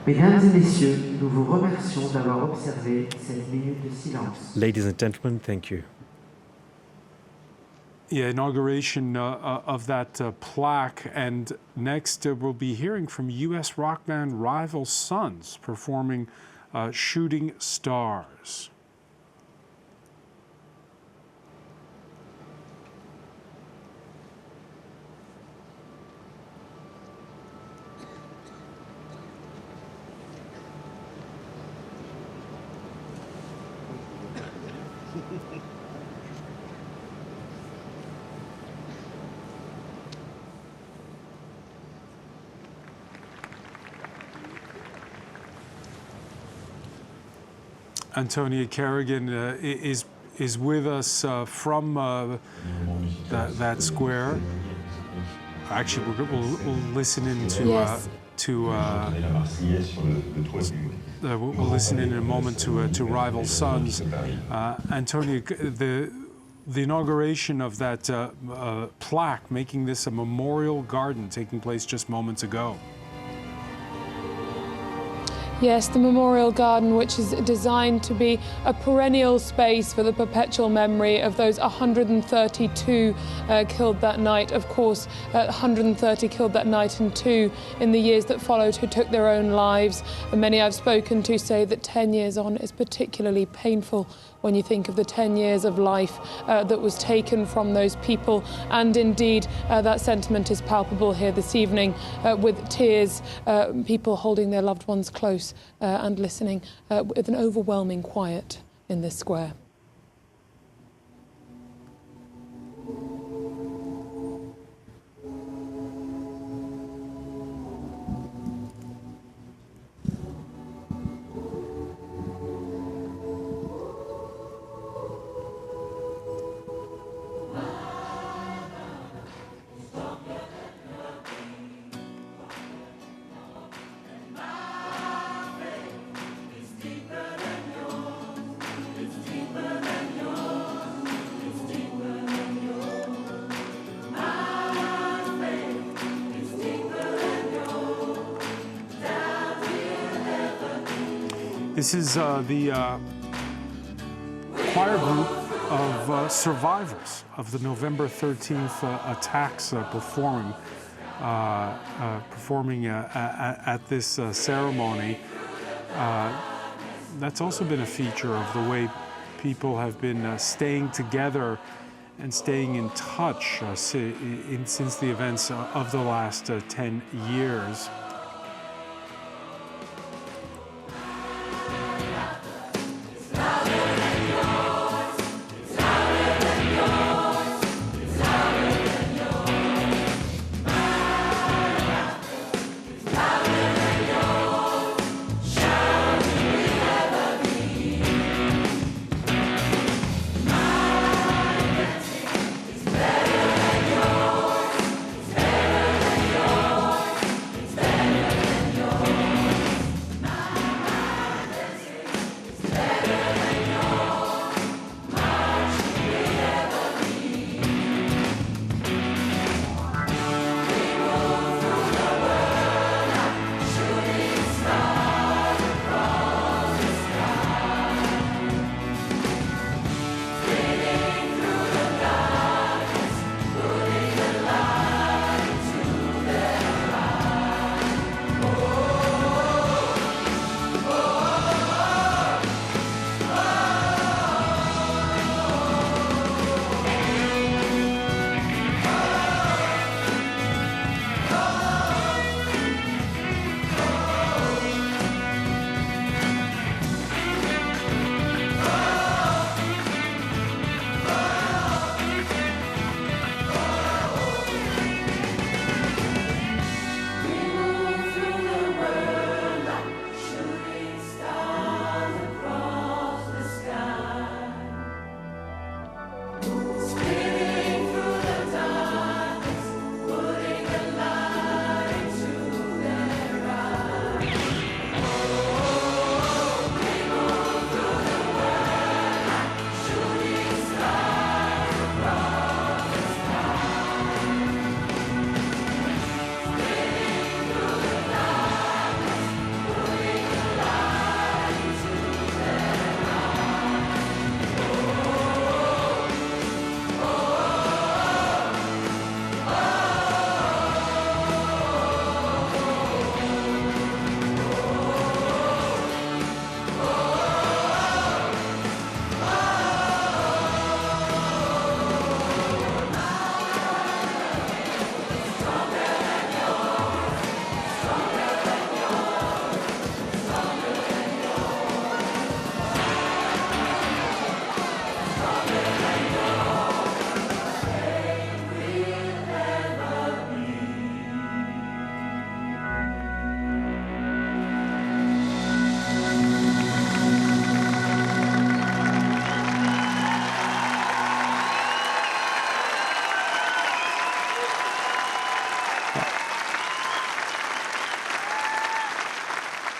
Mesdames et messieurs, nous vous remercions d'avoir observé cette minute de silence. Ladies and gentlemen, thank you. Yeah, inauguration of that plaque, and next we'll be hearing from U.S. rock band Rival Sons performing Shooting Stars. Antonia Kerrigan is with us from that square. Actually, we'll listen in we'll listen in a moment to Rival Sons. Antonia, the inauguration of that plaque, making this a memorial garden, taking place just moments ago. Yes, the Memorial Garden, which is designed to be a perennial space for the perpetual memory of those 132 killed that night. Of course, 130 killed that night and 2 in the years that followed who took their own lives. And many I've spoken to say that 10 years on is particularly painful when you think of the 10 years of life that was taken from those people. And indeed, that sentiment is palpable here this evening with tears, people holding their loved ones close and listening with an overwhelming quiet in this square. This is the choir group of survivors of the November 13th attacks performing at this ceremony. That's also been a feature of the way people have been staying together and staying in touch since the events of the last 10 years.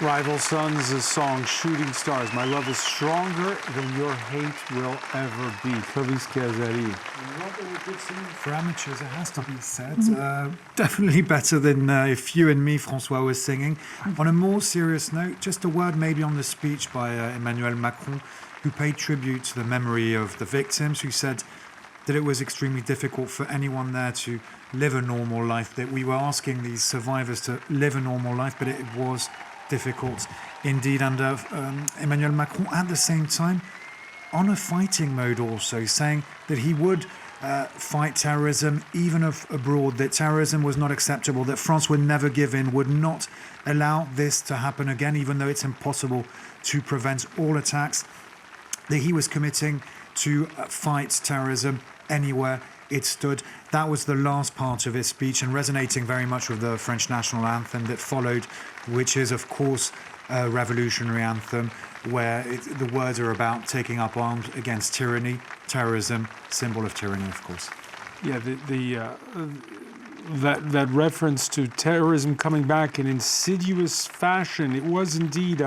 Rival Sons' song Shooting Stars. My love is stronger than your hate will ever be. Clovis Kazari. Rather a good singing for amateurs, it has to be said. Definitely better than if you and me, Francois, were singing. On a more serious note, just a word maybe on the speech by Emmanuel Macron, who paid tribute to the memory of the victims, who said that it was extremely difficult for anyone there to live a normal life, that we were asking these survivors to live a normal life, but it was difficult indeed. And Emmanuel Macron at the same time on a fighting mode also, saying that he would fight terrorism even abroad, that terrorism was not acceptable, that France would never give in, would not allow this to happen again, even though it's impossible to prevent all attacks, that he was committing to fight terrorism anywhere it stood. That was the last part of his speech, and resonating very much with the French national anthem that followed, which is, of course, a revolutionary anthem where the words are about taking up arms against tyranny, terrorism, symbol of tyranny, of course. Yeah, that reference to terrorism coming back in insidious fashion, it was indeed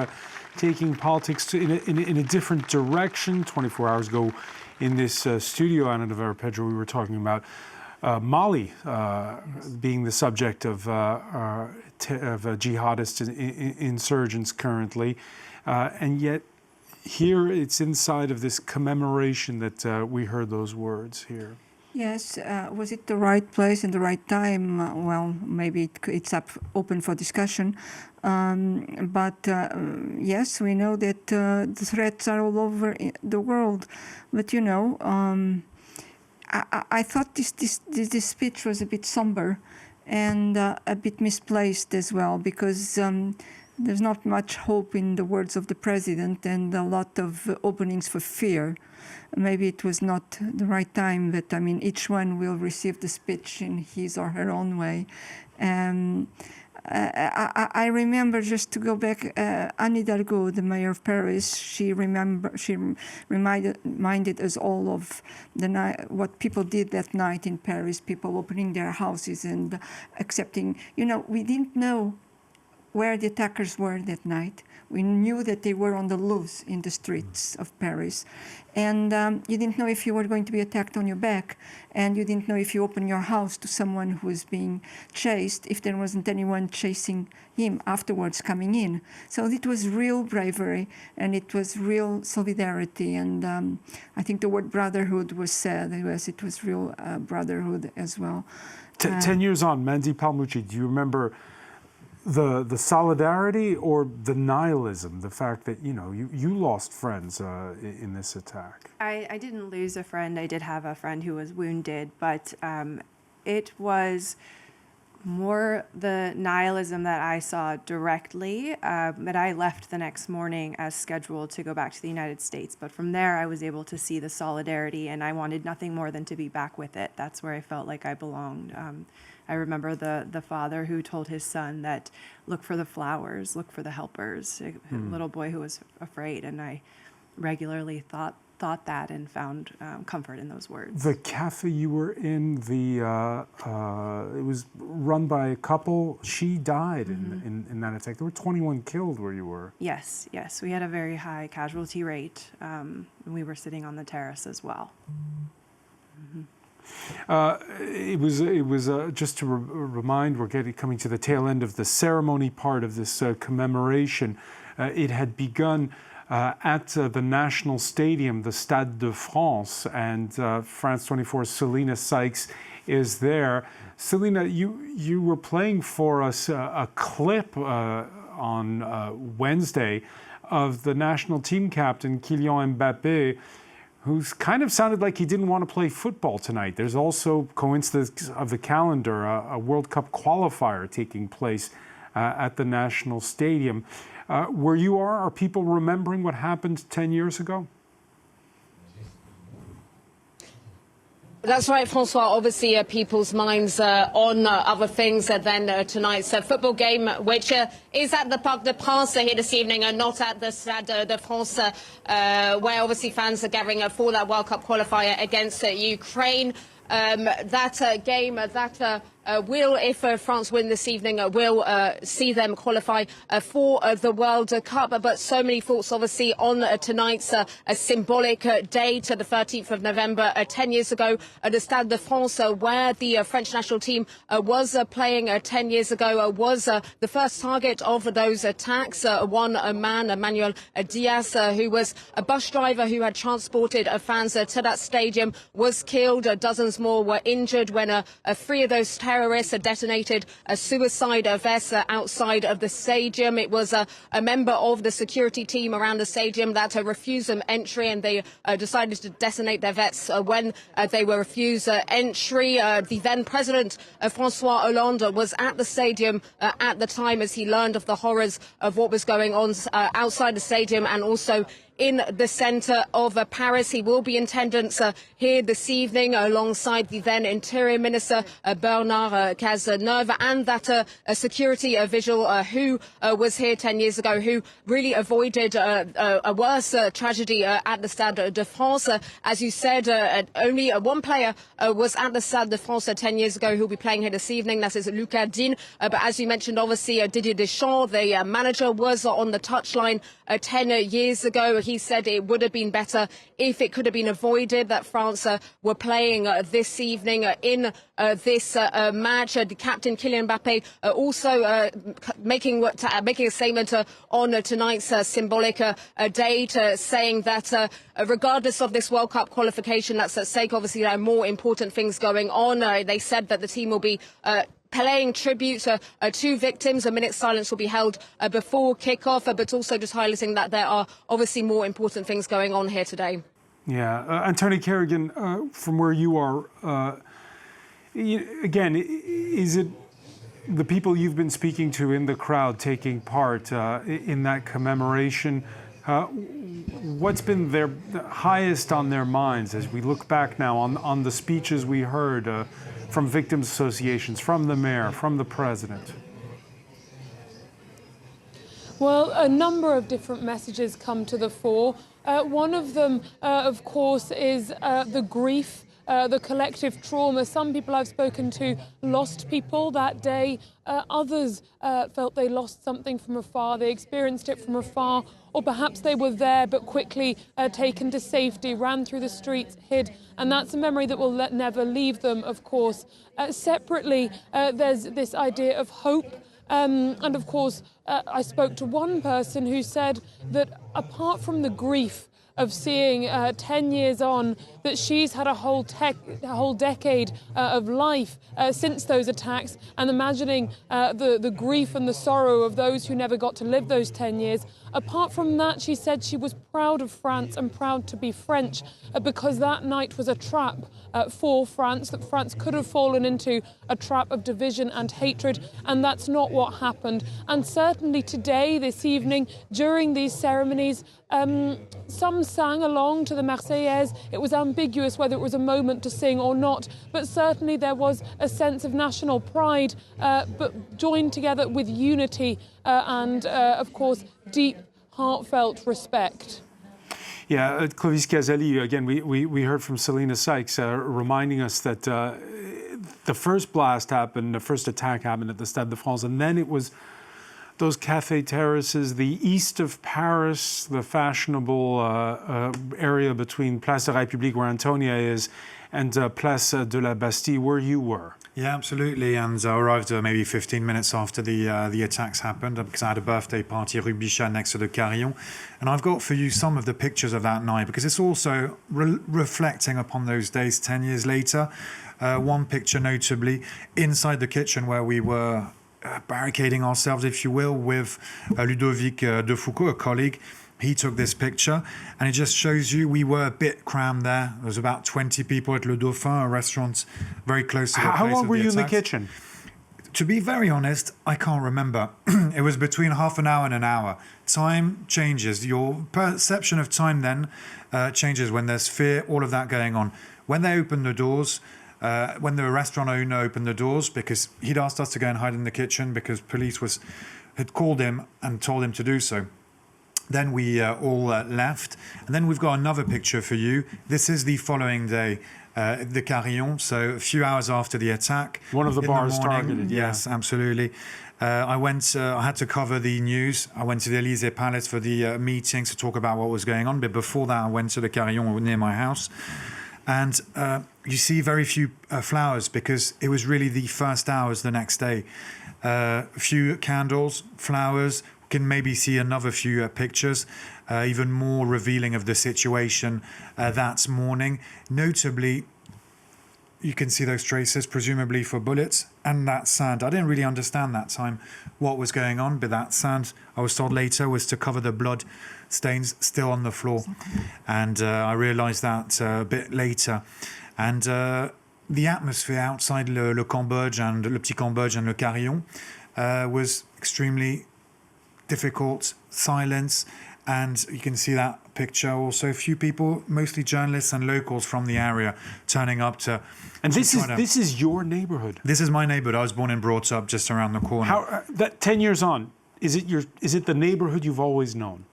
taking politics in a different direction. 24 hours ago in this studio, Ana de Vera Pedro, we were talking about Mali being the subject of jihadist insurgents currently. And yet here it's inside of this commemoration that we heard those words here. Yes, was it the right place and the right time? Well, maybe it's open for discussion. But yes, we know that the threats are all over the world. But you know, I thought this speech was a bit somber and a bit misplaced as well, because there's not much hope in the words of the president and a lot of openings for fear. Maybe it was not the right time, but I mean, each one will receive the speech in his or her own way. I remember, just to go back, Anne Hidalgo, the mayor of Paris, she reminded us all of what people did that night in Paris, people opening their houses and accepting. You know, we didn't know where the attackers were that night. We knew that they were on the loose in the streets of Paris. And you didn't know if you were going to be attacked on your back. And you didn't know if you opened your house to someone who was being chased, if there wasn't anyone chasing him afterwards coming in. So it was real bravery and it was real solidarity. And I think the word brotherhood was said. It was real brotherhood as well. 10 years on, Mandy Palmucci, do you remember the solidarity or the nihilism, the fact that, you know, you lost friends in this attack? I didn't lose a friend. I did have a friend who was wounded, but it was more the nihilism that I saw directly. But I left the next morning as scheduled to go back to the United States. But from there, I was able to see the solidarity, and I wanted nothing more than to be back with it. That's where I felt like I belonged. I remember the father who told his son that, look for the flowers, look for the helpers, a little boy who was afraid. And I regularly thought that and found comfort in those words. The cafe you were in, it was run by a couple. She died in that attack. There were 21 killed where you were. Yes. We had a very high casualty rate. We were sitting on the terrace as well. It was just to remind, we're coming to the tail end of the ceremony part of this commemoration. It had begun at the National Stadium, the Stade de France, and France 24's Selena Sykes is there. Selena, you were playing for us a clip on Wednesday of the national team captain, Kylian Mbappé, who's kind of sounded like he didn't want to play football tonight. There's also, coincidence of the calendar, a World Cup qualifier taking place at the National Stadium. Where you are people remembering what happened 10 years ago? That's right, Francois. Obviously, people's minds on other things than tonight's football game, which is at the Parc des Princes here this evening and not at the Stade de France, where obviously fans are gathering for that World Cup qualifier against Ukraine. That game, that if France win this evening, will see them qualify for the World Cup. But so many thoughts, obviously, on tonight's symbolic date, the 13th of November, 10 years ago, at the Stade de France, where the French national team was playing 10 years ago, was the first target of those attacks. One man, Manuel Diaz, who was a bus driver who had transported fans to that stadium, was killed. Dozens more were injured when 3 of those terrorists detonated a suicide vest outside of the stadium. It was a member of the security team around the stadium that refused them entry, and they decided to detonate their vests when they were refused entry. The then president, François Hollande, was at the stadium at the time as he learned of the horrors of what was going on outside the stadium and also in the centre of Paris. He will be in attendance here this evening alongside the then Interior Minister Bernard Cazeneuve and that security vigil who was here 10 years ago, who really avoided a worse tragedy at the Stade de France. As you said, only one player was at the Stade de France 10 years ago who will be playing here this evening. That is Lucas Digne. But as you mentioned, obviously, Didier Deschamps, the manager, was on the touchline 10 years ago. He said it would have been better if it could have been avoided that France were playing this evening in this match. The captain Kylian Mbappe also making a statement on tonight's symbolic date, saying that regardless of this World Cup qualification that's at stake, obviously there are more important things going on. They said that the team will be paying tribute to victims. A minute's silence will be held before kick-off, but also just highlighting that there are obviously more important things going on here today. Yeah. Anthony Kerrigan, from where you are, again, is it the people you've been speaking to in the crowd taking part in that commemoration? What's been their highest on their minds as we look back now on the speeches we heard from victims' associations, from the mayor, from the president? Well, a number of different messages come to the fore. One of them, of course, is the grief, the collective trauma. Some people I've spoken to lost people that day. Others felt they lost something from afar. They experienced it from afar, or perhaps they were there but quickly taken to safety, ran through the streets, hid. And that's a memory that will never leave them, of course. Separately, there's this idea of hope. And of course, I spoke to one person who said that apart from the grief of seeing 10 years on, that she's had a whole decade of life since those attacks, and imagining the grief and the sorrow of those who never got to live those 10 years. Apart from that, she said she was proud of France and proud to be French because that night was a trap for France, that France could have fallen into a trap of division and hatred, and that's not what happened. And certainly today, this evening, during these ceremonies, some sang along to the Marseillaise. It was ambiguous whether it was a moment to sing or not, but certainly there was a sense of national pride, but joined together with unity and, of course, deep, heartfelt respect. Yeah, Clovis Caselli, again, we heard from Selena Sykes reminding us that the first blast happened, the first attack happened at the Stade de France, and then it was those cafe terraces, the east of Paris, the fashionable area between Place de la République, where Antonia is, and Place de la Bastille, where you were. Yeah, absolutely. And I arrived maybe 15 minutes after the attacks happened because I had a birthday party at Rue Bichat next to the Carillon. And I've got for you some of the pictures of that night because it's also reflecting upon those days 10 years later. One picture notably inside the kitchen where we were barricading ourselves, if you will, with Ludovic de Foucault, a colleague. He took this picture, and it just shows you we were a bit crammed there. There was about 20 people at Le Dauphin, a restaurant very close to the place. How long were you in the attacks. kitchen? To be very honest, I can't remember. It was between half an hour and an hour. Time changes. Your perception of time then changes when there's fear, all of that going on. When they opened the doors, when the restaurant owner opened the doors, because he'd asked us to go and hide in the kitchen because police had called him and told him to do so. Then we all left. And then we've got another picture for you. This is the following day. the Carillon. So a few hours after the attack. One of the bars targeted, yeah. Yes, absolutely. I had to cover the news. I went to the Élysée Palace for the meetings to talk about what was going on. But before that, I went to the Carillon near my house. And you see very few flowers because it was really the first hours the next day. A few candles, flowers. We can maybe see another few pictures, even more revealing of the situation that morning. Notably, you can see those traces, presumably for bullets, and that sand. I didn't really understand that time what was going on, but that sand, I was told later, was to cover the blood stains still on the floor. And I realized that a bit later. And the atmosphere outside Le Cambodge and Le Petit Cambodge and Le Carillon was extremely difficult, silence. And you can see that picture also. A few people, mostly journalists and locals from the area, turning up to. And this is your neighborhood. This is my neighborhood. I was born and brought up just around the corner. How that 10 years on, is it the neighborhood you've always known?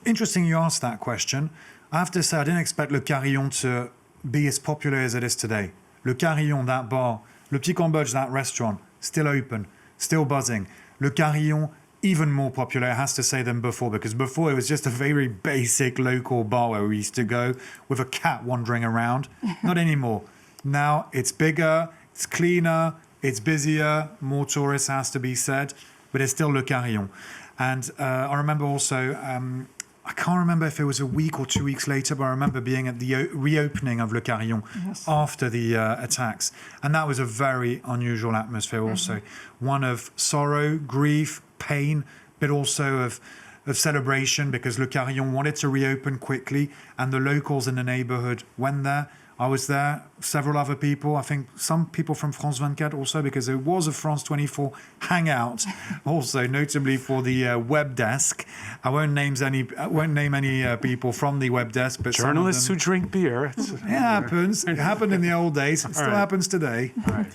Interesting you asked that question. I have to say I didn't expect Le Carillon to be as popular as it is today. Le Carillon, that bar, Le Petit Cambodge, that restaurant, still open, still buzzing. Le Carillon, even more popular, I have to say, than before, because before it was just a very basic local bar where we used to go with a cat wandering around. Not anymore. Now it's bigger, it's cleaner, it's busier, more tourists, has to be said, but it's still Le Carillon. And I remember also, I can't remember if it was a week or 2 weeks later, but I remember being at the reopening of Le Carillon after the attacks. And that was a very unusual atmosphere also. One of sorrow, grief, pain, but also of celebration, because Le Carillon wanted to reopen quickly and the locals in the neighborhood went there. I was there, several other people, I think some people from France 24 also, because there was a France 24 hangout also, notably for the web desk. I won't name any people from the web desk, but journalists who drink beer. It happens. It happened in the old days. It still happens today. Right.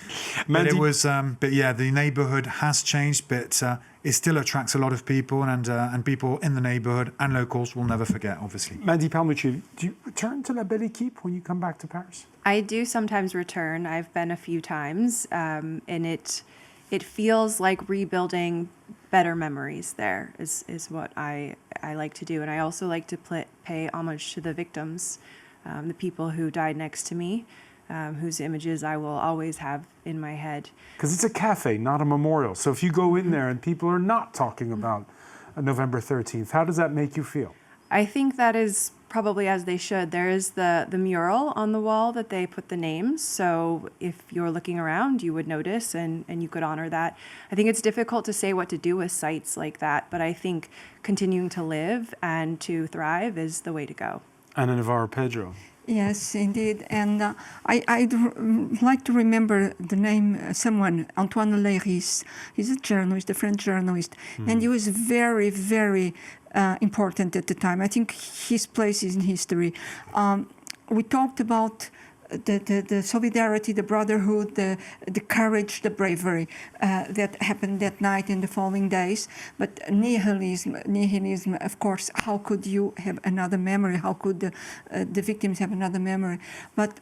But it was, but yeah, the neighborhood has changed, but it still attracts a lot of people, and people in the neighborhood and locals will never forget, obviously. Mandy Palmucci, do you return to La Belle Équipe when you come back to Paris? I do sometimes return. I've been a few times, and it feels like rebuilding better memories there is what I like to do. And I also like to pay homage to the victims, the people who died next to me, whose images I will always have in my head. Because it's a cafe, not a memorial. So if you go in there and people are not talking about November 13th, how does that make you feel? I think that is probably as they should. There is the mural on the wall that they put the names. So if you're looking around, you would notice and you could honor that. I think it's difficult to say what to do with sites like that, but I think continuing to live and to thrive is the way to go. Ana Navarro Pedro. Yes, indeed. And I'd like to remember the name, someone, Antoine Léris. He's a journalist, a French journalist. And he was very, very important at the time. I think his place is in history. We talked about the solidarity, the brotherhood, the courage, the bravery that happened that night and the following days. But nihilism, of course, how could you have another memory? How could the victims have another memory? But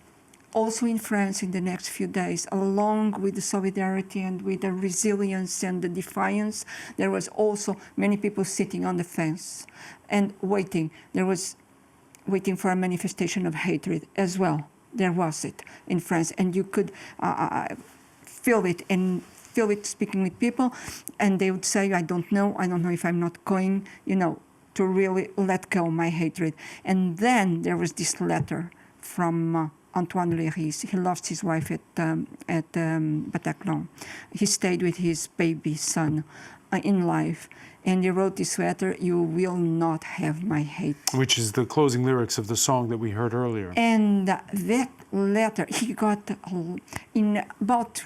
also in France in the next few days, along with the solidarity and with the resilience and the defiance, there was also many people sitting on the fence and waiting. There was waiting for a manifestation of hatred as well. There was it in France, and you could feel it speaking with people, and they would say, I don't know if I'm not going, to really let go my hatred. And then there was this letter from Antoine Léris. He lost his wife at Bataclan. He stayed with his baby son in life. And he wrote this letter, you will not have my hate. Which is the closing lyrics of the song that we heard earlier. And that letter, he got in about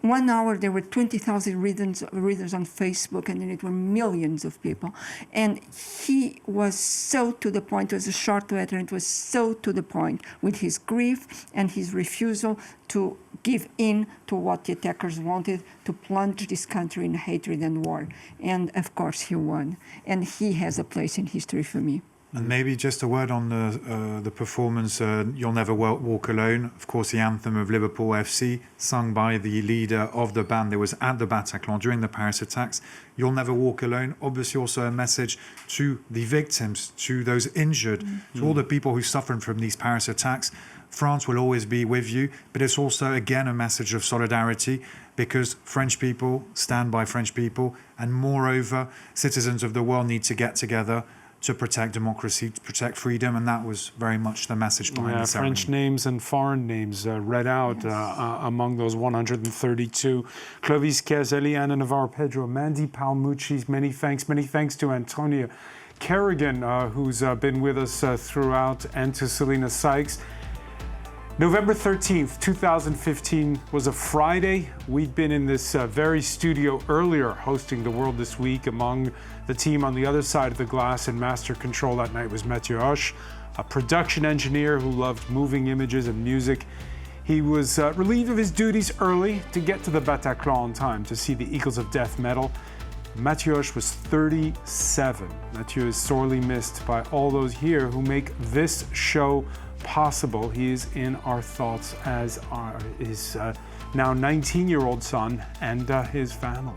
1 hour, there were 20,000 readers on Facebook, and then it were millions of people. And he was so to the point, it was a short letter, and it was so to the point with his grief and his refusal to give in to what the attackers wanted, to plunge this country in hatred and war. And of course he won. And he has a place in history for me. And maybe just a word on the performance, You'll Never Walk Alone. Of course, the anthem of Liverpool FC, sung by the leader of the band that was at the Bataclan during the Paris attacks. You'll Never Walk Alone, obviously also a message to the victims, to those injured, to all the people who suffered from these Paris attacks. France will always be with you, but it's also, again, a message of solidarity, because French people stand by French people, and moreover, citizens of the world need to get together to protect democracy, to protect freedom, and that was very much the message behind the ceremony. French names and foreign names read out among those 132. Clovis Caselli, Anna Navarro Pedro, Mandy Palmucci, many thanks to Antonia Kerrigan, who's been with us throughout, and to Selena Sykes. November 13th, 2015 was a Friday. We'd been in this very studio earlier hosting The World This Week. Among the team on the other side of the glass in master control that night was Mathieu Hoche, a production engineer who loved moving images and music. He was relieved of his duties early to get to the Bataclan on time to see the Eagles of Death medal. Mathieu Hoche was 37. Mathieu is sorely missed by all those here who make this show possible. He is in our thoughts, as his now 19-year-old son and his family.